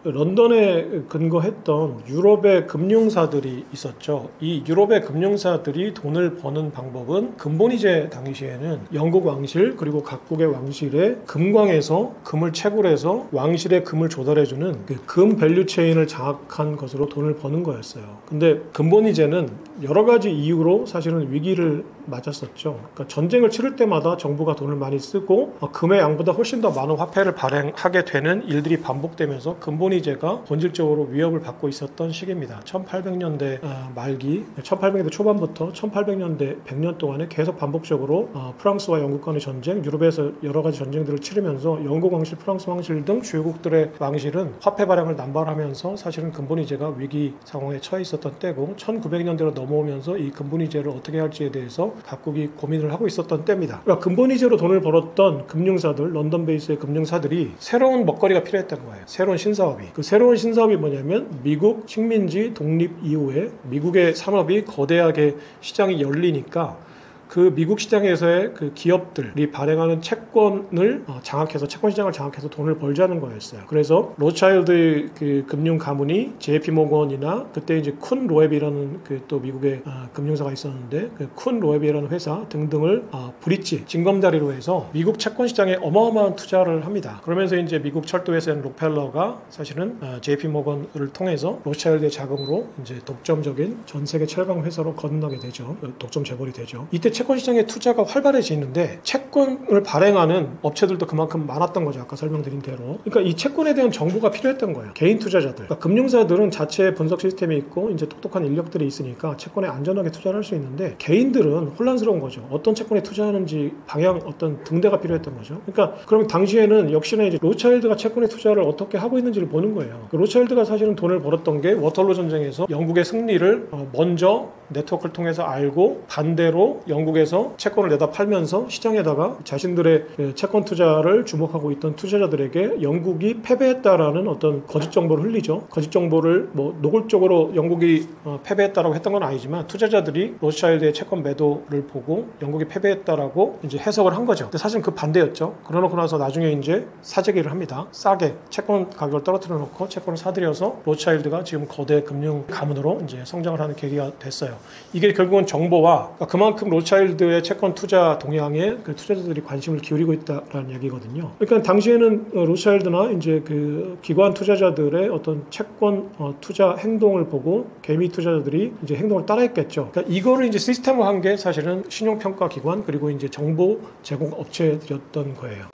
런던에 근거했던 유럽의 금융사들이 있었죠. 이 유럽의 금융사들이 돈을 버는 방법은 금본위제 당시에는 영국 왕실 그리고 각국의 왕실의 금광에서 금을 채굴해서 왕실의 금을 조달해주는 금 밸류 체인을 장악한 것으로 돈을 버는 거였어요. 근데 금본위제는 여러 가지 이유로 사실은 위기를 맞았었죠. 그러니까 전쟁을 치를 때마다 정부가 돈을 많이 쓰고 금의 양보다 훨씬 더 많은 화폐를 발행하게 되는 일들이 반복되면서 금본위제가 본질적으로 위협을 받고 있었던 시기입니다. 1800년대 말기, 1800년대 초반부터 1800년대 100년 동안에 계속 반복적으로 프랑스와 영국 간의 전쟁, 유럽에서 여러 가지 전쟁들을 치르면서 영국 왕실, 프랑스 왕실 등 주요국들의 왕실은 화폐 발행을 남발하면서 사실은 금본위제가 위기 상황에 처해 있었던 때고 1900년대로 넘어오면서 이 금본위제를 어떻게 할지에 대해서 각국이 고민을 하고 있었던 때입니다. 그러니까 금본위제로 돈을 벌었던 금융사들, 런던 베이스의 금융사들이 새로운 먹거리가 필요했던 거예요. 새로운 신사업이. 그 새로운 신사업이 뭐냐면 미국 식민지 독립 이후에 미국의 산업이 거대하게 시장이 열리니까 그 미국 시장에서의 그 기업들이 발행하는 채권을 장악해서 채권 시장을 장악해서 돈을 벌자는 거였어요. 그래서 로차일드 그 금융 가문이 JP 모건이나 그때 이제 쿤 로앱이라는 또 미국의 금융사가 있었는데 그 쿤 로앱이라는 회사 등등을 브릿지 징검다리로 해서 미국 채권 시장에 어마어마한 투자를 합니다. 그러면서 이제 미국 철도회사인 록펠러가 사실은 JP 모건을 통해서 로차일드의 자금으로 이제 독점적인 전 세계 철강 회사로 거듭나게 되죠. 독점 재벌이 되죠. 이때 채권 시장의 투자가 활발해지는데 채권을 발행하는 업체들도 그만큼 많았던 거죠. 아까 설명드린 대로. 그러니까 이 채권에 대한 정보가 필요했던 거예요. 개인 투자자들. 그러니까 금융사들은 자체 분석 시스템이 있고 이제 똑똑한 인력들이 있으니까 채권에 안전하게 투자를 할 수 있는데 개인들은 혼란스러운 거죠. 어떤 채권에 투자하는지 방향 어떤 등대가 필요했던 거죠. 그러니까 그럼 당시에는 역시나 이제 로차일드가 채권에 투자를 어떻게 하고 있는지를 보는 거예요. 로차일드가 사실은 돈을 벌었던 게 워털로 전쟁에서 영국의 승리를 먼저 네트워크를 통해서 알고 반대로 영국에서 채권을 내다 팔면서 시장에다가 자신들의 채권 투자를 주목하고 있던 투자자들에게 영국이 패배했다라는 어떤 거짓 정보를 흘리죠. 거짓 정보를 노골적으로 영국이 패배했다라고 했던 건 아니지만 투자자들이 로스차일드의 채권 매도를 보고 영국이 패배했다라고 이제 해석을 한 거죠. 근데 사실 그 반대였죠. 그러놓고 나서 나중에 이제 사재기를 합니다. 싸게 채권 가격을 떨어뜨려 놓고 채권을 사들여서 로스차일드가 지금 거대 금융 가문으로 이제 성장을 하는 계기가 됐어요. 이게 결국은 정보와 그만큼 로스차일드의 채권 투자 동향에 그 투자자들이 관심을 기울이고 있다라는 얘기거든요. 그러니까 당시에는 로스차일드나 이제 그 기관 투자자들의 어떤 채권 투자 행동을 보고 개미 투자자들이 이제 행동을 따라했겠죠. 그러니까 이거를 이제 시스템화한 게 사실은 신용평가 기관 그리고 이제 정보 제공 업체들이었던 거예요.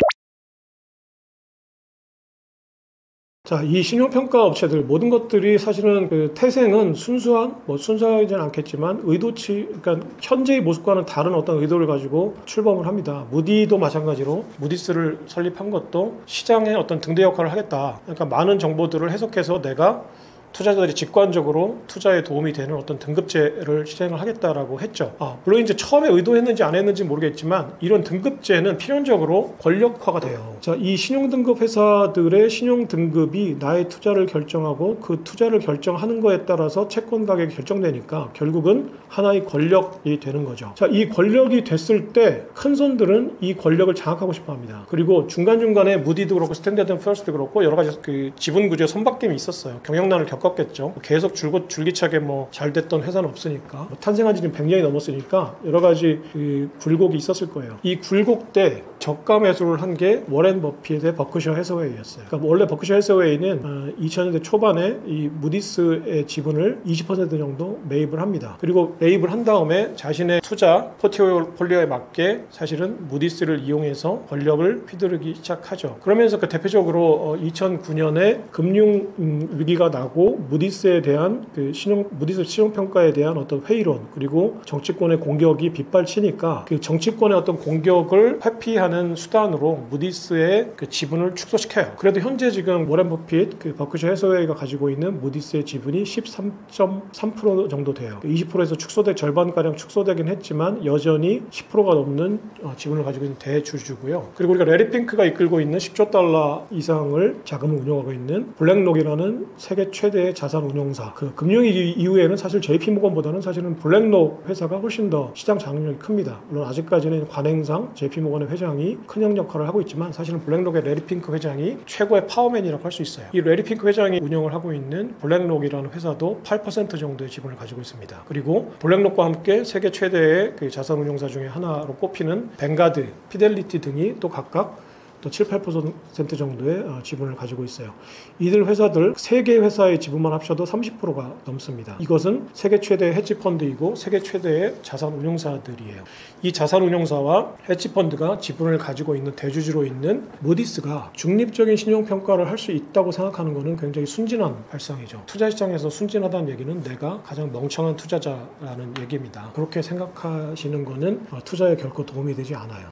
자, 이 신용평가 업체들 모든 것들이 사실은 그 태생은 순수하지는 않겠지만 그러니까 현재의 모습과는 다른 어떤 의도를 가지고 출범을 합니다. 무디도 마찬가지로 무디스를 설립한 것도 시장의 어떤 등대 역할을 하겠다. 그러니까 많은 정보들을 해석해서 내가 투자자들이 직관적으로 투자에 도움이 되는 어떤 등급제를 시행을 하겠다라고 했죠. 물론 이제 처음에 의도했는지 안 했는지 모르겠지만 이런 등급제는 필연적으로 권력화가 돼요. 자, 이 신용등급 회사들의 신용등급이 나의 투자를 결정하고 그 투자를 결정하는 거에 따라서 채권 가격이 결정되니까 결국은 하나의 권력이 되는 거죠. 자, 이 권력이 됐을 때 큰 손들은 이 권력을 장악하고 싶어 합니다. 그리고 중간중간에 무디도 그렇고 스탠다드 앤 푸어스도 그렇고 여러 가지 그 지분 구조의 손바뀜이 있었어요. 경영난을 겪었겠죠. 계속 줄기차게 잘 됐던 회사는 없으니까 탄생한 지 지금 100년이 넘었으니까 여러 가지 그 굴곡이 있었을 거예요. 이 굴곡 때 저가 매수를 한 게 워렌 버핏의 버크셔 해서웨이였어요. 그러니까 원래 버크셔 해서웨이는 2000년대 초반에 이 무디스의 지분을 20% 정도 매입을 합니다. 그리고 매입을 한 다음에 자신의 투자 포트폴리오에 맞게 사실은 무디스를 이용해서 권력을 휘두르기 시작하죠. 그러면서 그 대표적으로 2009년에 금융 위기가 나고 무디스에 대한 무디스 신용평가에 대한 어떤 회의론, 그리고 정치권의 공격이 빗발치니까 그 정치권의 어떤 공격을 회피하는 수단으로 무디스의 그 지분을 축소시켜요. 그래도 현재 지금 워렌 버핏 버크셔 해서웨이가 가지고 있는 무디스의 지분이 13.3% 정도 돼요. 20%에서 절반가량 축소되긴 했지만 여전히 10%가 넘는 지분을 가지고 있는 대주주고요. 그리고 우리가 레리 핑크가 이끌고 있는 10조 달러 이상을 자금을 운용하고 있는 블랙록이라는 세계 최대의 자산 운용사. 그 금융위기 이후에는 사실 JP모건보다는 사실은 블랙록 회사가 훨씬 더 시장 장악력이 큽니다. 물론 아직까지는 관행상 JP모건의 회장이 큰 역할을 하고 있지만 사실은 블랙록의 레리 핑크 회장이 최고의 파워맨이라고 할 수 있어요. 이 레리 핑크 회장이 운영을 하고 있는 블랙록이라는 회사도 8% 정도의 지분을 가지고 있습니다. 그리고 블랙록과 함께 세계 최대의 그 자산 운용사 중에 하나로 꼽히는 뱅가드, 피델리티 등이 또 각각 또 7, 8% 정도의 지분을 가지고 있어요. 이들 회사들 3개 회사의 지분만 합쳐도 30%가 넘습니다. 이것은 세계 최대의 헤지펀드이고 세계 최대의 자산 운용사들이에요. 이 자산 운용사와 헤지펀드가 지분을 가지고 있는 대주주로 있는 무디스가 중립적인 신용평가를 할 수 있다고 생각하는 것은 굉장히 순진한 발상이죠. 투자시장에서 순진하다는 얘기는 내가 가장 멍청한 투자자라는 얘기입니다. 그렇게 생각하시는 것은 투자에 결코 도움이 되지 않아요.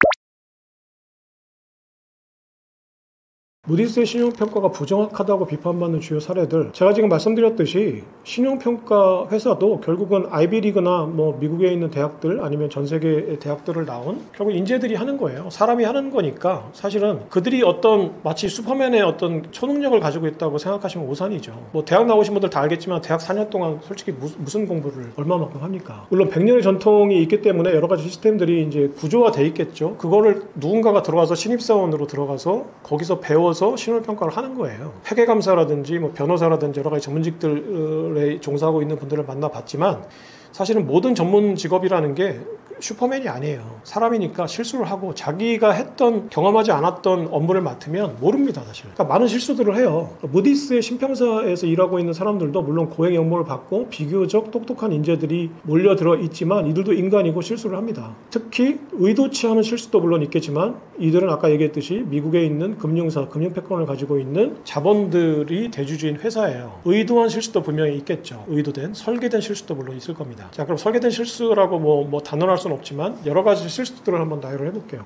무디스의 신용평가가 부정확하다고 비판받는 주요 사례들, 제가 지금 말씀드렸듯이 신용평가 회사도 결국은 아이비리그나 미국에 있는 대학들 아니면 전 세계의 대학들을 나온 결국 인재들이 하는 거예요. 사람이 하는 거니까 사실은 그들이 어떤 마치 슈퍼맨의 어떤 초능력을 가지고 있다고 생각하시면 오산이죠. 대학 나오신 분들 다 알겠지만 대학 4년 동안 솔직히 무슨 공부를 얼마만큼 합니까? 물론 100년의 전통이 있기 때문에 여러 가지 시스템들이 이제 구조화돼 있겠죠. 그거를 누군가가 들어가서 신입사원으로 들어가서 거기서 배워서 신용평가를 하는 거예요. 회계감사라든지 변호사라든지 여러 가지 전문직들에 종사하고 있는 분들을 만나봤지만 사실은 모든 전문 직업이라는 게 슈퍼맨이 아니에요. 사람이니까 실수를 하고 자기가 경험하지 않았던 업무를 맡으면 모릅니다, 사실. 그러니까 많은 실수들을 해요. 무디스의 신평사에서 일하고 있는 사람들도 물론 고액 연봉을 받고 비교적 똑똑한 인재들이 몰려들어 있지만 이들도 인간이고 실수를 합니다. 특히 의도치 않은 실수도 물론 있겠지만 이들은 아까 얘기했듯이 미국에 있는 금융사, 금융패권을 가지고 있는 자본들이 대주주인 회사예요. 의도한 실수도 분명히 있겠죠. 의도된, 설계된 실수도 물론 있을 겁니다. 자, 그럼 설계된 실수라고 단언할 수는 없지만 여러 가지 실수들을 한번 나열을 해볼게요.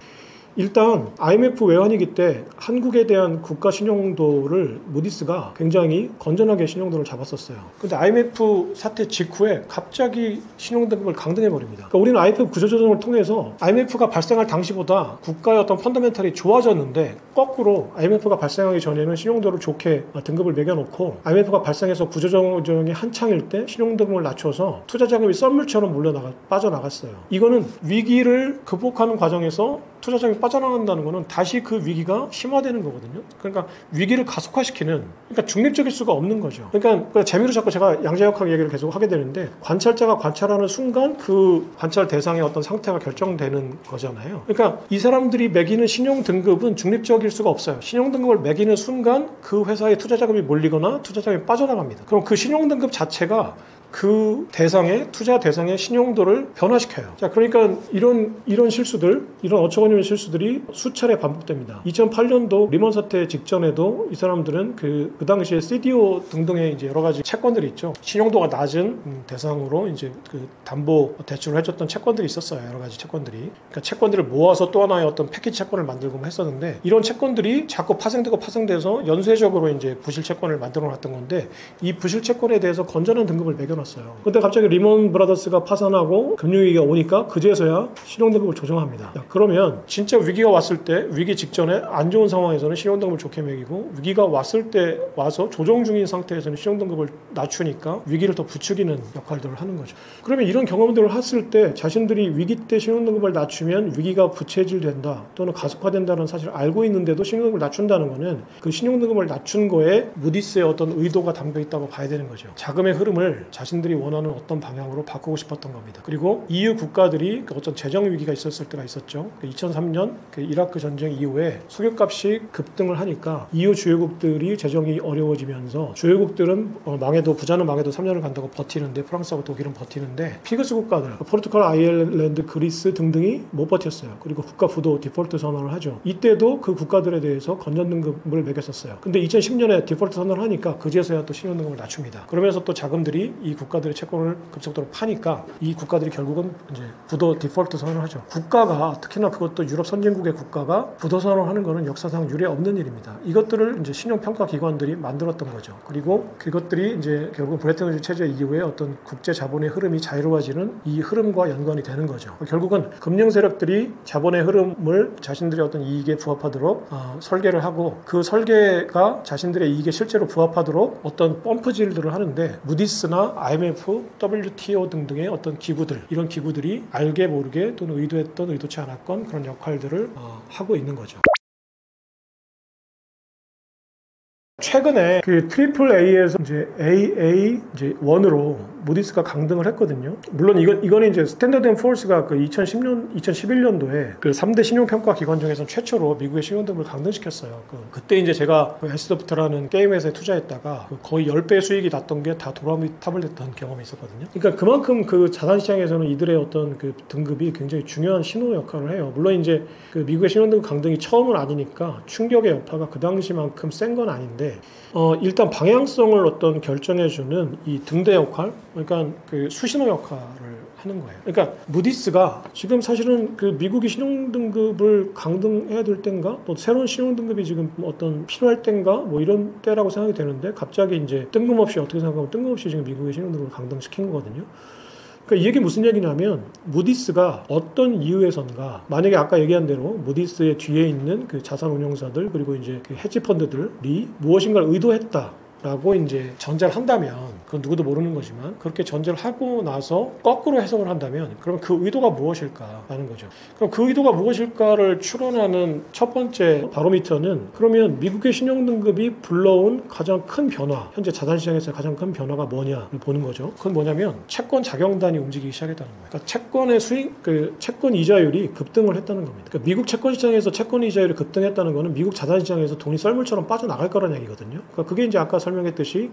일단 IMF 외환위기 때 한국에 대한 국가 신용도를 무디스가 굉장히 건전하게 신용도를 잡았었어요. 근데 IMF 사태 직후에 갑자기 신용등급을 강등해버립니다. 그러니까 우리는 IMF 구조조정을 통해서 IMF가 발생할 당시보다 국가의 어떤 펀더멘탈이 좋아졌는데 거꾸로 IMF가 발생하기 전에는 신용도를 좋게 등급을 매겨놓고 IMF가 발생해서 구조조정이 한창일 때 신용등급을 낮춰서 투자자금이 썰물처럼 빠져나갔어요. 이거는 위기를 극복하는 과정에서 투자자금이 빠져나간다는 것은 다시 그 위기가 심화되는 거거든요. 그러니까 위기를 가속화시키는, 그러니까 중립적일 수가 없는 거죠. 그러니까 재미로 자꾸 제가 양자역학 얘기를 계속 하게 되는데 관찰자가 관찰하는 순간 그 관찰 대상의 어떤 상태가 결정되는 거잖아요. 그러니까 이 사람들이 매기는 신용 등급은 중립적일 수가 없어요. 신용 등급을 매기는 순간 그 회사에 투자자금이 몰리거나 투자자금이 빠져나갑니다. 그럼 그 신용 등급 자체가 그 투자 대상의 신용도를 변화시켜요. 자, 그러니까 이런 실수들, 이런 어처구니없는 실수들이 수차례 반복됩니다. 2008년도 리먼 사태 직전에도 이 사람들은 그 당시에 CDO 등등의 이제 여러 가지 채권들이 있죠. 신용도가 낮은 대상으로 이제 그 담보 대출을 해줬던 채권들이 있었어요. 여러 가지 채권들이. 그러니까 채권들을 모아서 또 하나의 어떤 패키지 채권을 만들고 했었는데 이런 채권들이 자꾸 파생돼서 연쇄적으로 이제 부실 채권을 만들어 놨던 건데 이 부실 채권에 대해서 건전한 등급을 매겨놨어요. 근데 갑자기 리먼 브라더스가 파산하고 금융위기가 오니까 그제서야 신용등급을 조정합니다. 그러면 진짜 위기가 왔을 때, 위기 직전에 안 좋은 상황에서는 신용등급을 좋게 매기고 위기가 왔을 때 와서 조정 중인 상태에서는 신용등급을 낮추니까 위기를 더 부추기는 역할들을 하는 거죠. 그러면 이런 경험들을 했을 때 자신들이 위기 때 신용등급을 낮추면 위기가 부채질된다 또는 가속화된다는 사실을 알고 있는데도 신용등급을 낮춘다는 거는 그 신용등급을 낮춘 거에 무디스의 어떤 의도가 담겨 있다고 봐야 되는 거죠. 자금의 흐름을 자신들이 원하는 어떤 방향으로 바꾸고 싶었던 겁니다. 그리고 EU 국가들이 어떤 재정 위기가 있었을 때가 있었죠. 2003년 이라크 전쟁 이후에 석유값이 급등을 하니까 EU 주요국들이 재정이 어려워지면서 주요국들은 망해도 부자는 망해도 3년을 간다고 버티는데 프랑스하고 독일은 버티는데 피그스 국가들 포르투갈, 아이르랜드, 그리스 등등이 못 버텼어요. 그리고 국가 부도 디폴트 선언을 하죠. 이때도 그 국가들에 대해서 건전등급을 매겼었어요. 근데 2010년에 디폴트 선언을 하니까 그제서야 또 신용등급을 낮춥니다. 그러면서 또 자금들이 이 국가들의 채권을 급속도로 파니까 이 국가들이 결국은 이제 부도 디폴트 선언을 하죠. 국가가 특히나 그것도 유럽 선진국의 국가가 부도 선언을 하는 것은 역사상 유례 없는 일입니다. 이것들을 이제 신용평가 기관들이 만들었던 거죠. 그리고 그것들이 이제 결국 브레튼 우드 체제 이후에 어떤 국제 자본의 흐름이 자유로워지는 이 흐름과 연관이 되는 거죠. 결국은 금융 세력들이 자본의 흐름을 자신들의 어떤 이익에 부합하도록 설계를 하고 그 설계가 자신들의 이익에 실제로 부합하도록 어떤 펌프질들을 하는데 무디스나 IMF, WTO 등등의 어떤 기구들 이런 기구들이 알게 모르게 또는 의도했던 의도치 않았건 그런 역할들을 하고 있는 거죠. 최근에 그 트리플 A에서 이제 AA 이제 1으로 무디스가 강등을 했거든요. 물론 이거는 이제 스탠더드 앤 포어스가 그 2011년도에 그 3대 신용평가 기관 중에서 최초로 미국의 신용등급을 강등시켰어요. 그때 이제 제가 그 에스더프트라는 게임 회사에 투자했다가 거의 10배 수익이 났던 게 다 도람이 됐던 경험이 있었거든요. 그러니까 그만큼 그 자산시장에서는 이들의 어떤 그 등급이 굉장히 중요한 신호 역할을 해요. 물론 이제 그 미국의 신용등급 강등이 처음은 아니니까 충격의 여파가 그 당시만큼 센 건 아닌데 일단 방향성을 어떤 결정해주는 이 등대 역할, 그러니까 그 수신호 역할을 하는 거예요. 그러니까 무디스가 지금 사실은 그 미국이 신용등급을 강등해야 될 때인가, 또 새로운 신용등급이 지금 어떤 필요할 때인가, 뭐 이런 때라고 생각이 되는데 갑자기 이제 뜬금없이 어떻게 생각하면 뜬금없이 지금 미국의 신용등급을 강등시킨 거거든요. 그러니까 이게 무슨 얘기냐면 무디스가 어떤 이유에선가 만약에 아까 얘기한 대로 무디스의 뒤에 있는 그 자산운용사들 그리고 이제 그 헤지펀드들이 무엇인가를 의도했다라고 이제 전제를 한다면 그건 누구도 모르는 거지만 그렇게 전제를 하고 나서 거꾸로 해석을 한다면 그럼 그 의도가 무엇일까라는 거죠. 그럼 그 의도가 무엇일까를 추론하는 첫 번째 바로미터는 그러면 미국의 신용등급이 불러온 가장 큰 변화, 현재 자산시장에서의 가장 큰 변화가 뭐냐를 보는 거죠. 그건 뭐냐면 채권 자경단이 움직이기 시작했다는 거예요. 그러니까 채권의 채권 이자율이 급등을 했다는 겁니다. 그러니까 미국 채권 시장에서 채권 이자율이 급등했다는 거는 미국 자산시장에서 돈이 썰물처럼 빠져나갈 거라는 얘기거든요. 그러니까 그게 이제 아까 설명했듯이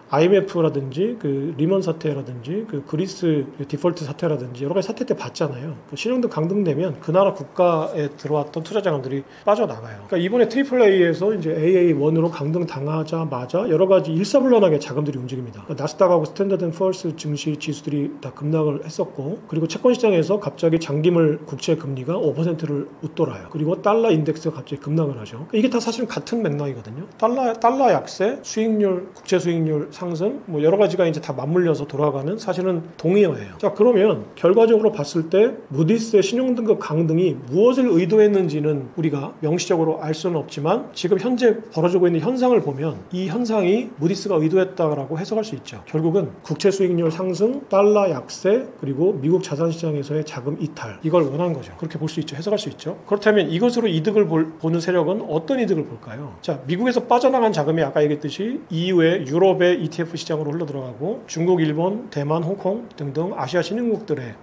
IMF라든지 그 리먼 사태라든지 그 그리스 디폴트 사태라든지 여러 가지 사태 때 봤잖아요. 그 신용등 강등되면 그 나라 국가에 들어왔던 투자 자금들이 빠져나가요. 그러니까 이번에 트리플 A에서 이제 AA1으로 강등 당하자마자 여러 가지 일사불란하게 자금들이 움직입니다. 그러니까 나스닥하고 스탠더드 앤 포어스 증시 지수들이 다 급락을 했었고, 그리고 채권 시장에서 갑자기 장기물 국채 금리가 5%를 웃돌아요. 그리고 달러 인덱스가 갑자기 급락을 하죠. 그러니까 이게 다 사실은 같은 맥락이거든요. 달러 약세, 수익률, 국채 수익률 상승, 뭐 여러 가지가 이제 다 맞물려서 돌아가는 사실은 동의어예요. 자, 그러면 결과적으로 봤을 때 무디스의 신용등급 강등이 무엇을 의도했는지는 우리가 명시적으로 알 수는 없지만 지금 현재 벌어지고 있는 현상을 보면 이 현상이 무디스가 의도했다라고 해석할 수 있죠. 결국은 국채 수익률 상승, 달러 약세, 그리고 미국 자산시장에서의 자금 이탈, 이걸 원한 거죠. 그렇게 볼 수 있죠. 해석할 수 있죠. 그렇다면 이것으로 이득을 보는 세력은 어떤 이득을 볼까요? 자, 미국에서 빠져나간 자금이 아까 얘기했듯이 EU의 유럽의 ETF 시장으로 흘러들어가고 중국, 일본, 대만, 홍콩 등등 아시아 신흥국들의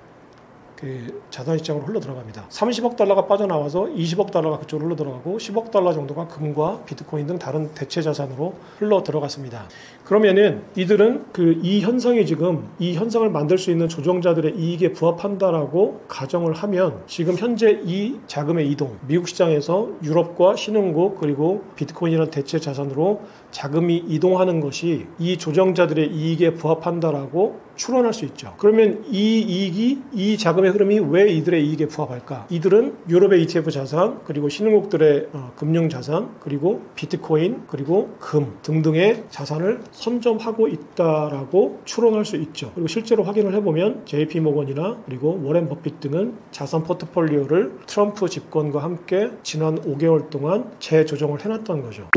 그 자산시장으로 흘러들어갑니다. 30억 달러가 빠져나와서 20억 달러가 그쪽으로 흘러들어가고 10억 달러 정도가 금과 비트코인 등 다른 대체 자산으로 흘러들어갔습니다. 그러면은 이들은 이 현상이 지금 이 현상을 만들 수 있는 조정자들의 이익에 부합한다라고 가정을 하면 지금 현재 이 자금의 이동, 미국 시장에서 유럽과 신흥국 그리고 비트코인이라는 대체 자산으로 자금이 이동하는 것이 이 조정자들의 이익에 부합한다라고 추론할 수 있죠. 그러면 이 이익이, 이 자금의 흐름이 왜 이들의 이익에 부합할까? 이들은 유럽의 ETF 자산, 그리고 신흥국들의 금융 자산, 그리고 비트코인, 그리고 금 등등의 자산을 선점하고 있다라고 추론할 수 있죠. 그리고 실제로 확인을 해보면 JP 모건이나 그리고 워렌 버핏 등은 자산 포트폴리오를 트럼프 집권과 함께 지난 5개월 동안 재조정을 해놨던 거죠.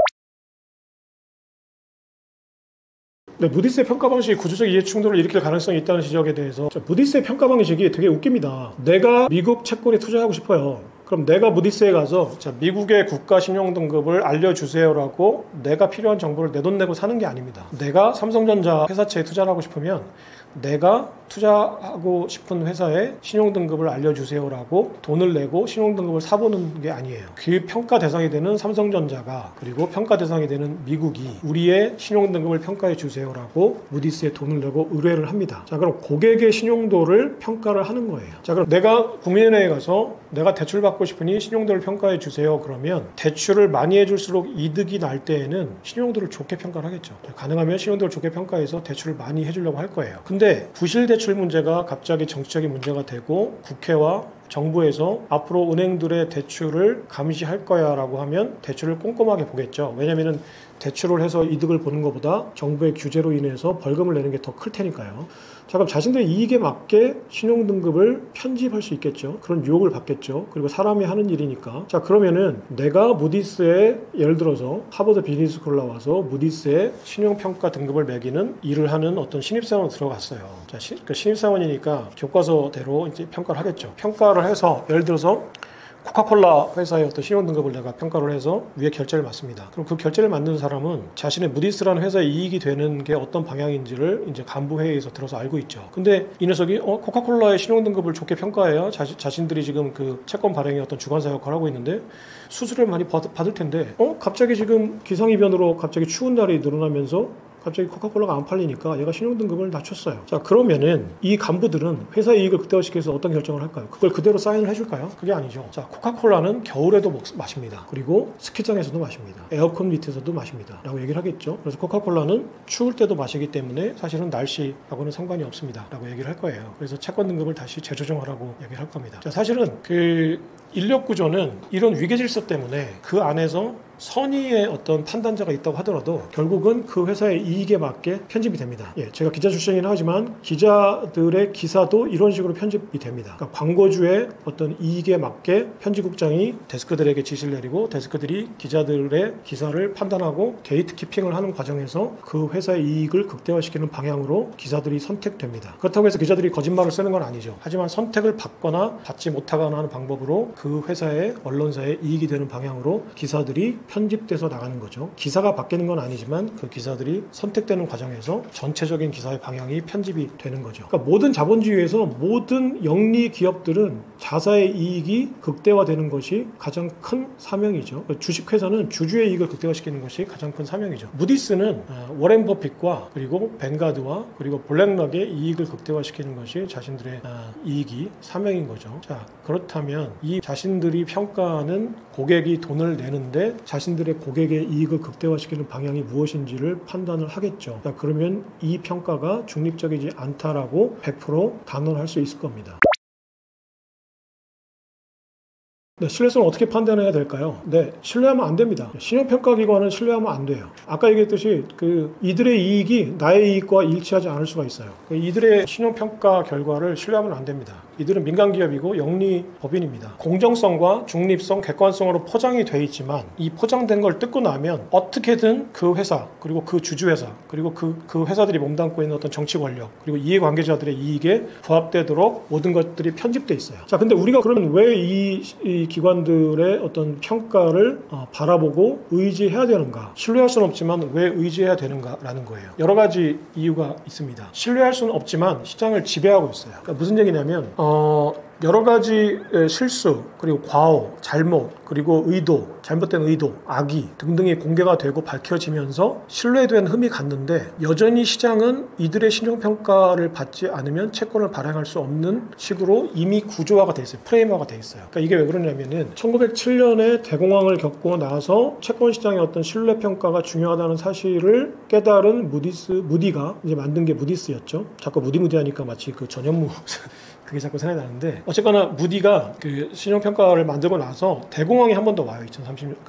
네, 무디스의 평가 방식이 구조적 이해 충돌을 일으킬 가능성이 있다는 지적에 대해서 무디스의 평가 방식이 되게 웃깁니다. 내가 미국 채권에 투자하고 싶어요. 그럼 내가 무디스에 가서 자, 미국의 국가 신용 등급을 알려주세요라고 내가 필요한 정보를 내 돈 내고 사는 게 아닙니다. 내가 삼성전자 회사채에 투자를 하고 싶으면 내가 투자하고 싶은 회사의 신용등급을 알려주세요라고 돈을 내고 신용등급을 사보는 게 아니에요. 그 평가 대상이 되는 삼성전자가 그리고 평가 대상이 되는 미국이 우리의 신용등급을 평가해 주세요라고 무디스에 돈을 내고 의뢰를 합니다. 자, 그럼 고객의 신용도를 평가를 하는 거예요. 자, 그럼 내가 국민은행에 가서 내가 대출 받고 싶으니 신용도를 평가해 주세요. 그러면 대출을 많이 해줄수록 이득이 날 때에는 신용도를 좋게 평가를 하겠죠. 가능하면 신용도를 좋게 평가해서 대출을 많이 해주려고 할 거예요. 근데 부실 대출 문제가 갑자기 정치적인 문제가 되고 국회와 정부에서 앞으로 은행들의 대출을 감시할 거야 라고 하면 대출을 꼼꼼하게 보겠죠. 왜냐하면 대출을 해서 이득을 보는 것보다 정부의 규제로 인해서 벌금을 내는 게 더 클 테니까요. 자, 그럼 자신들의 이익에 맞게 신용등급을 편집할 수 있겠죠. 그런 유혹을 받겠죠. 그리고 사람이 하는 일이니까. 자, 그러면은 내가 무디스에 예를 들어서 하버드 비즈니스 스쿨 나와서 무디스에 신용평가 등급을 매기는 일을 하는 어떤 신입사원으로 들어갔어요. 자, 신입사원이니까 교과서대로 이제 평가를 하겠죠. 평가를 해서 예를 들어서 코카콜라 회사의 어떤 신용등급을 내가 평가를 해서 위에 결제를 맡습니다. 그럼 그 결제를 맡는 사람은 자신의 무디스라는 회사에 이익이 되는 게 어떤 방향인지를 이제 간부회의에서 들어서 알고 있죠. 근데 이 녀석이 코카콜라의 신용등급을 좋게 평가해야 자신들이 지금 그 채권 발행의 어떤 주관사 역할을 하고 있는데 수수료를 많이 받을 텐데 갑자기 지금 기상이변으로 갑자기 추운 날이 늘어나면서 갑자기 코카콜라가 안 팔리니까 얘가 신용등급을 낮췄어요. 자, 그러면은 이 간부들은 회사 이익을 극대화시켜서 어떤 결정을 할까요? 그걸 그대로 사인을 해줄까요? 그게 아니죠. 자, 코카콜라는 겨울에도 마십니다. 그리고 스키장에서도 마십니다. 에어컨 밑에서도 마십니다. 라고 얘기를 하겠죠. 그래서 코카콜라는 추울 때도 마시기 때문에 사실은 날씨하고는 상관이 없습니다. 라고 얘기를 할 거예요. 그래서 채권 등급을 다시 재조정하라고 얘기를 할 겁니다. 자, 사실은 그 인력 구조는 이런 위계 질서 때문에 그 안에서 선의의 어떤 판단자가 있다고 하더라도 결국은 그 회사의 이익에 맞게 편집이 됩니다. 예, 제가 기자 출신이긴 하지만 기자들의 기사도 이런 식으로 편집이 됩니다. 그러니까 광고주의 어떤 이익에 맞게 편집국장이 데스크들에게 지시를 내리고 데스크들이 기자들의 기사를 판단하고 게이트키핑을 하는 과정에서 그 회사의 이익을 극대화시키는 방향으로 기사들이 선택됩니다. 그렇다고 해서 기자들이 거짓말을 쓰는 건 아니죠. 하지만 선택을 받거나 받지 못하거나 하는 방법으로 그 회사의 언론사의 이익이 되는 방향으로 기사들이 편집돼서 나가는 거죠. 기사가 바뀌는 건 아니지만 그 기사들이 선택되는 과정에서 전체적인 기사의 방향이 편집이 되는 거죠. 그러니까 모든 자본주의에서 모든 영리 기업들은 자사의 이익이 극대화되는 것이 가장 큰 사명이죠. 주식회사는 주주의 이익을 극대화시키는 것이 가장 큰 사명이죠. 무디스는 워렌 버핏과 그리고 벤가드와 그리고 블랙락의 이익을 극대화시키는 것이 자신들의 이익이 사명인 거죠. 자, 그렇다면 이 자신들이 평가하는 고객이 돈을 내는데 자신들의 고객의 이익을 극대화시키는 방향이 무엇인지를 판단을 하겠죠. 자, 그러면 이 평가가 중립적이지 않다라고 100% 단언할 수 있을 겁니다. 네, 신뢰성을 어떻게 판단해야 될까요? 네, 신뢰하면 안 됩니다. 신용평가기관은 신뢰하면 안 돼요. 아까 얘기했듯이 이들의 이익이 나의 이익과 일치하지 않을 수가 있어요. 이들의 신용평가 결과를 신뢰하면 안 됩니다. 이들은 민간기업이고 영리법인입니다. 공정성과 중립성, 객관성으로 포장이 돼 있지만 이 포장된 걸 뜯고 나면 어떻게든 그 회사, 그리고 그 주주회사, 그리고 그 회사들이 몸담고 있는 어떤 정치 권력, 그리고 이해관계자들의 이익에 부합되도록 모든 것들이 편집돼 있어요. 자, 근데 우리가 그러면 왜 이 기관들의 어떤 평가를 바라보고 의지해야 되는가? 신뢰할 수는 없지만 왜 의지해야 되는가라는 거예요. 여러 가지 이유가 있습니다. 신뢰할 수는 없지만 시장을 지배하고 있어요. 그러니까 무슨 얘기냐면 여러 가지 실수, 그리고 과오, 잘못, 그리고 의도, 잘못된 의도, 악의 등등이 공개가 되고 밝혀지면서 신뢰된 흠이 갔는데 여전히 시장은 이들의 신용평가를 받지 않으면 채권을 발행할 수 없는 식으로 이미 구조화가 돼 있어요. 프레임화가 돼 있어요. 그러니까 이게 왜 그러냐면은 1907년에 대공황을 겪고 나서 채권 시장의 어떤 신뢰평가가 중요하다는 사실을 깨달은 무디가 이제 만든 게 무디스였죠. 자꾸 무디 하니까 마치 그 전현무 그게 자꾸 생각이 나는데 어쨌거나 무디가 그 신용평가를 만들고 나서 대공황이 한 번 더 와요.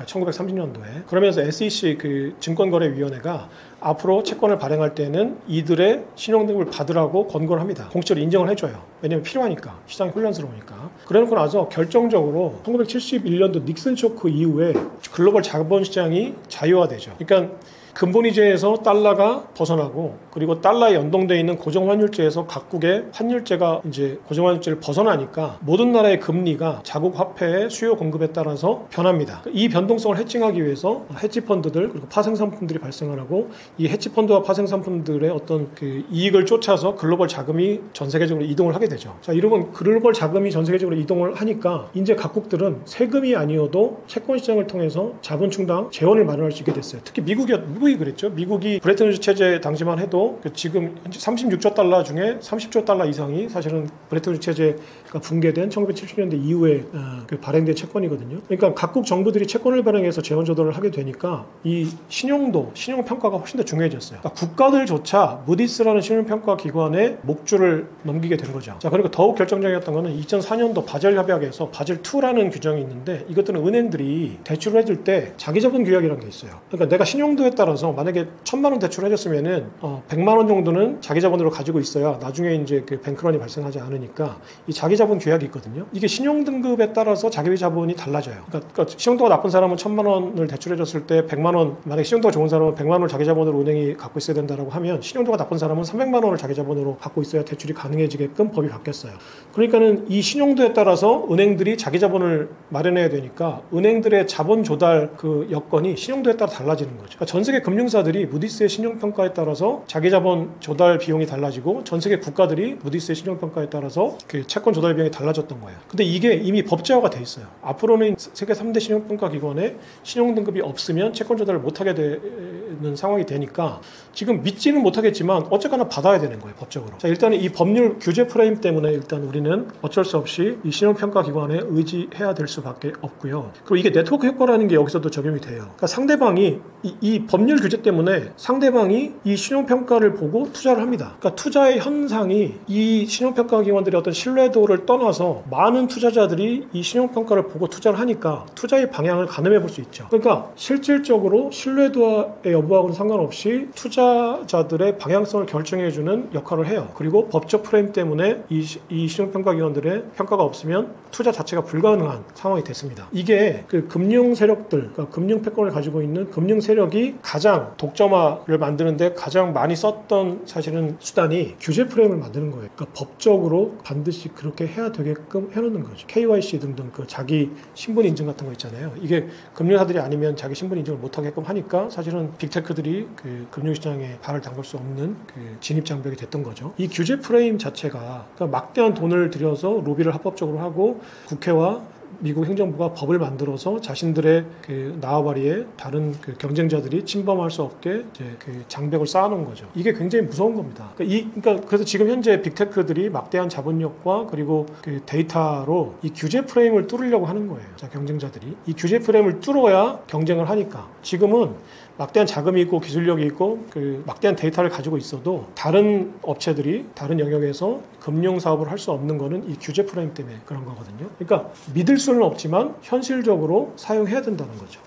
1930년도에. 그러면서 SEC 그 증권거래위원회가 앞으로 채권을 발행할 때는 이들의 신용등급을 받으라고 권고를 합니다. 공식적으로 인정을 해줘요. 왜냐하면 필요하니까. 시장이 혼란스러우니까. 그래놓고 나서 결정적으로 1971년도 닉슨 쇼크 이후에 글로벌 자본시장이 자유화되죠. 그러니까 근본위제에서 달러가 벗어나고 그리고 달러에 연동되어 있는 고정환율제에서 각국의 환율제가 이제 고정환율제를 벗어나니까 모든 나라의 금리가 자국 화폐의 수요 공급에 따라서 변합니다. 이 변동성을 해칭하기 위해서 헤지펀드들 그리고 파생상품들이 발생을 하고 이 헤지펀드와 파생상품들의 어떤 그 이익을 쫓아서 글로벌 자금이 전 세계적으로 이동을 하게 되죠. 자, 이러면 글로벌 자금이 전 세계적으로 이동을 하니까 이제 각국들은 세금이 아니어도 채권 시장을 통해서 자본 충당 재원을 마련할 수 있게 됐어요. 특히 미국이 그랬죠. 미국이 브레튼 우즈 체제 당시만 해도 지금 현재 36조 달러 중에 30조 달러 이상이 사실은 브레튼 우즈 체제가 붕괴된 1970년대 이후에 그 발행된 채권이거든요. 그러니까 각국 정부들이 채권을 발행해서 재원 조달을 하게 되니까 이 신용 평가가 훨씬 더 중요해졌어요. 그러니까 국가들조차 무디스라는 신용 평가 기관에 목줄을 넘기게 된 거죠. 자, 그리고 더욱 결정적이었던 거는 2004년도 바젤 협약에서 바젤 2라는 규정이 있는데 이것들은 은행들이 대출을 해줄 때 자기자본 규약이라는 게 있어요. 그러니까 내가 신용도에 따라서 만약에 1,000만 원 대출을 해줬으면은 100만 원 정도는 자기자본으로 가지고 있어야 나중에 이제 그 뱅크런이 발생하지 않으니까 이 자기자본 규약이 있거든요. 이게 신용 등급에 따라서 자기자본이 달라져요. 그러니까 신용도가 나쁜 사람은 1,000만 원을 대출해줬을 때 100만 원, 만약에 신용도가 좋은 사람은 100만 원을 자기자본으로 은행이 갖고 있어야 된다라고 하면 신용도가 나쁜 사람은 300만 원을 자기자본으로 갖고 있어야 대출이 가능해지게끔 법이 바뀌었어요. 그러니까는 이 신용도에 따라서 은행들이 자기자본을 마련해야 되니까 은행들의 자본 조달 그 여건이 신용도에 따라 달라지는 거죠. 그러니까 전 세계 금융사들이 무디스의 신용평가에 따라서 자기자본 조달 비용이 달라지고 전 세계 국가들이 무디스의 신용평가에 따라서 그 채권 조달 비용이 달라졌던 거예요. 근데 이게 이미 법제화가 돼 있어요. 앞으로는 세계 3대 신용평가 기관에 신용등급이 없으면 채권 조달을 못하게 되는 상황이 되니까 지금 믿지는 못하겠지만 어쨌거나 받아야 되는 거예요, 법적으로. 자, 일단은 이 법률 규제 프레임 때문에 일단 우리는 어쩔 수 없이 이 신용평가 기관에 의지해야 될 수밖에 없고요. 그리고 이게 네트워크 효과라는 게 여기서도 적용이 돼요. 그러니까 상대방이 이 법률 규제 때문에 상대방이 이 신용평가를 보고 투자를 합니다. 그러니까 투자의 현상이 이 신용평가 기관들의 어떤 신뢰도를 떠나서 많은 투자자들이 이 신용평가를 보고 투자를 하니까 투자의 방향을 가늠해 볼 수 있죠. 그러니까 실질적으로 신뢰도의 여부하고는 상관없이 투자자들의 방향성을 결정해주는 역할을 해요. 그리고 법적 프레임 때문에 이 신용평가 기관들의 평가가 없으면 투자 자체가 불가능한 상황이 됐습니다. 이게 그 금융 세력들, 그러니까 금융 패권을 가지고 있는 금융 세력이 가장 독점화를 만드는데 가장 많이 썼던 사실은 수단이 규제 프레임을 만드는 거예요. 그러니까 법적으로 반드시 그렇게 해야 되게끔 해놓는 거죠. KYC 등등 그 자기 신분 인증 같은 거 있잖아요. 이게 금융사들이 아니면 자기 신분 인증을 못하게끔 하니까 사실은 빅테크들이 그 금융시장에 발을 담글 수 없는 그 진입장벽이 됐던 거죠. 이 규제 프레임 자체가 그러니까 막대한 돈을 들여서 로비를 합법적으로 하고 국회와 미국 행정부가 법을 만들어서 자신들의 그 나와바리에 다른 그 경쟁자들이 침범할 수 없게 이제 그 장벽을 쌓아놓은 거죠. 이게 굉장히 무서운 겁니다. 그러니까 그래서 지금 현재 빅테크들이 막대한 자본력과 그리고 그 데이터로 이 규제 프레임을 뚫으려고 하는 거예요. 자, 경쟁자들이 이 규제 프레임을 뚫어야 경쟁을 하니까 지금은 막대한 자금이 있고 기술력이 있고 그 막대한 데이터를 가지고 있어도 다른 업체들이 다른 영역에서 금융 사업을 할 수 없는 거는 이 규제 프레임 때문에 그런 거거든요. 그러니까 믿을 수는 없지만 현실적으로 사용해야 된다는 거죠.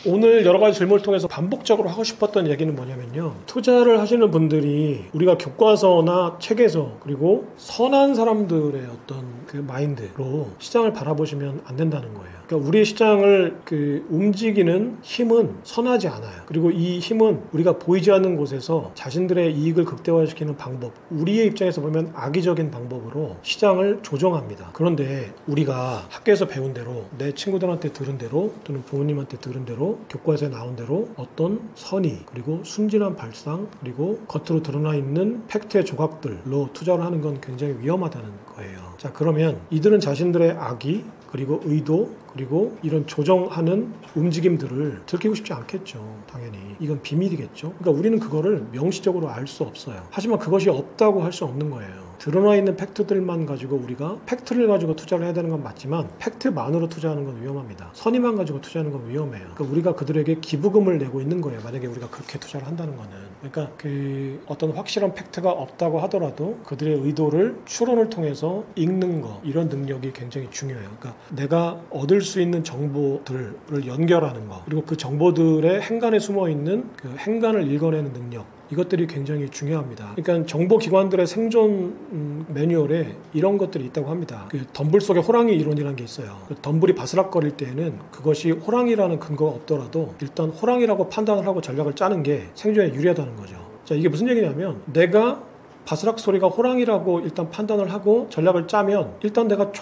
오늘 여러 가지 질문을 통해서 반복적으로 하고 싶었던 얘기는 뭐냐면요. 투자를 하시는 분들이 우리가 교과서나 책에서 그리고 선한 사람들의 어떤 그 마인드로 시장을 바라보시면 안 된다는 거예요. 그러니까 우리의 시장을 그 움직이는 힘은 선하지 않아요. 그리고 이 힘은 우리가 보이지 않는 곳에서 자신들의 이익을 극대화시키는 방법, 우리의 입장에서 보면 악의적인 방법으로 시장을 조정합니다. 그런데 우리가 학교에서 배운 대로 내 친구들한테 들은 대로 또는 부모님한테 들은 대로 교과서에 나온 대로 어떤 선의 그리고 순진한 발상 그리고 겉으로 드러나 있는 팩트의 조각들로 투자를 하는 건 굉장히 위험하다는 거예요. 자, 그러면 이들은 자신들의 악의 그리고 의도 그리고 이런 조정하는 움직임들을 들키고 싶지 않겠죠. 당연히 이건 비밀이겠죠. 그러니까 우리는 그거를 명시적으로 알 수 없어요. 하지만 그것이 없다고 할 수 없는 거예요. 드러나 있는 팩트들만 가지고 우리가 팩트를 가지고 투자를 해야 되는 건 맞지만 팩트만으로 투자하는 건 위험합니다. 선의만 가지고 투자하는 건 위험해요. 그러니까 우리가 그들에게 기부금을 내고 있는 거예요. 만약에 우리가 그렇게 투자를 한다는 거는. 그러니까 그 어떤 확실한 팩트가 없다고 하더라도 그들의 의도를 추론을 통해서 읽는 거 이런 능력이 굉장히 중요해요. 그러니까 내가 얻을 수 있는 정보들을 연결하는 거 그리고 그 정보들의 행간에 숨어 있는 그 행간을 읽어내는 능력 이것들이 굉장히 중요합니다. 그러니까 정보기관들의 생존 매뉴얼에 이런 것들이 있다고 합니다. 그 덤불 속에 호랑이 이론이라는 게 있어요. 그 덤불이 바스락거릴 때에는 그것이 호랑이라는 근거가 없더라도 일단 호랑이라고 판단을 하고 전략을 짜는 게 생존에 유리하다는 거죠. 자, 이게 무슨 얘기냐면 내가 바스락 소리가 호랑이라고 일단 판단을 하고 전략을 짜면 일단 내가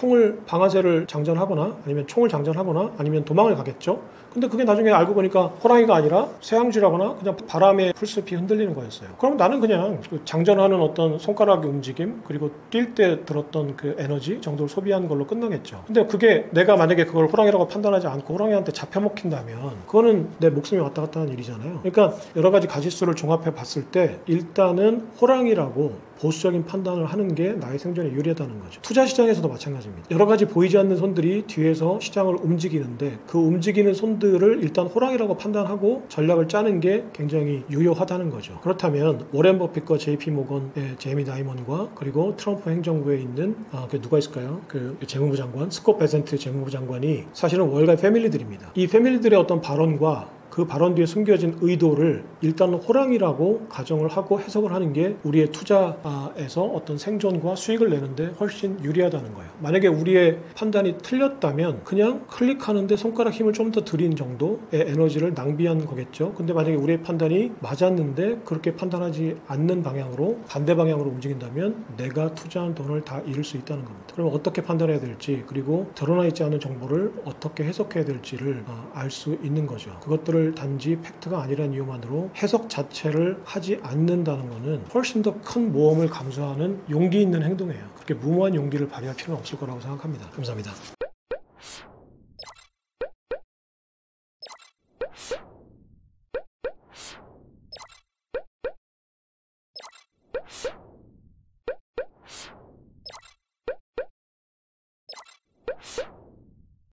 방아쇠를 장전하거나 아니면 총을 장전하거나 아니면 도망을 가겠죠. 근데 그게 나중에 알고 보니까 호랑이가 아니라 쇠향쥐라거나 그냥 바람에 풀숲이 흔들리는 거였어요. 그럼 나는 그냥 그 장전하는 어떤 손가락의 움직임 그리고 뛸 때 들었던 그 에너지 정도를 소비한 걸로 끝나겠죠. 근데 그게 내가 만약에 그걸 호랑이라고 판단하지 않고 호랑이한테 잡혀먹힌다면 그거는 내 목숨이 왔다 갔다 하는 일이잖아요. 그러니까 여러 가지 가지수를 종합해 봤을 때 일단은 호랑이라고 보수적인 판단을 하는 게 나의 생존에 유리하다는 거죠. 투자 시장에서도 마찬가지입니다. 여러 가지 보이지 않는 손들이 뒤에서 시장을 움직이는데 그 움직이는 손들을 일단 호랑이라고 판단하고 전략을 짜는 게 굉장히 유효하다는 거죠. 그렇다면 워렌 버핏과 JP 모건의 제이미 다이먼과 그리고 트럼프 행정부에 있는 누가 있을까요? 그 재무부 장관 스콧 베센트 재무부 장관이 사실은 월가의 패밀리들입니다. 이 패밀리들의 어떤 발언과 그 발언 뒤에 숨겨진 의도를 일단 호랑이라고 가정을 하고 해석을 하는 게 우리의 투자에서 어떤 생존과 수익을 내는데 훨씬 유리하다는 거예요. 만약에 우리의 판단이 틀렸다면 그냥 클릭하는데 손가락 힘을 좀 더 들인 정도의 에너지를 낭비한 거겠죠. 근데 만약에 우리의 판단이 맞았는데 그렇게 판단하지 않는 방향으로 반대 방향으로 움직인다면 내가 투자한 돈을 다 잃을 수 있다는 겁니다. 그럼 어떻게 판단해야 될지 그리고 드러나 있지 않은 정보를 어떻게 해석해야 될지를 알 수 있는 거죠. 그것들을 단지 팩트가 아니라는 이유만으로 해석 자체를 하지 않는다는 것은 훨씬 더 큰 모험을 감수하는 용기 있는 행동이에요. 그렇게 무모한 용기를 발휘할 필요는 없을 거라고 생각합니다. 감사합니다. you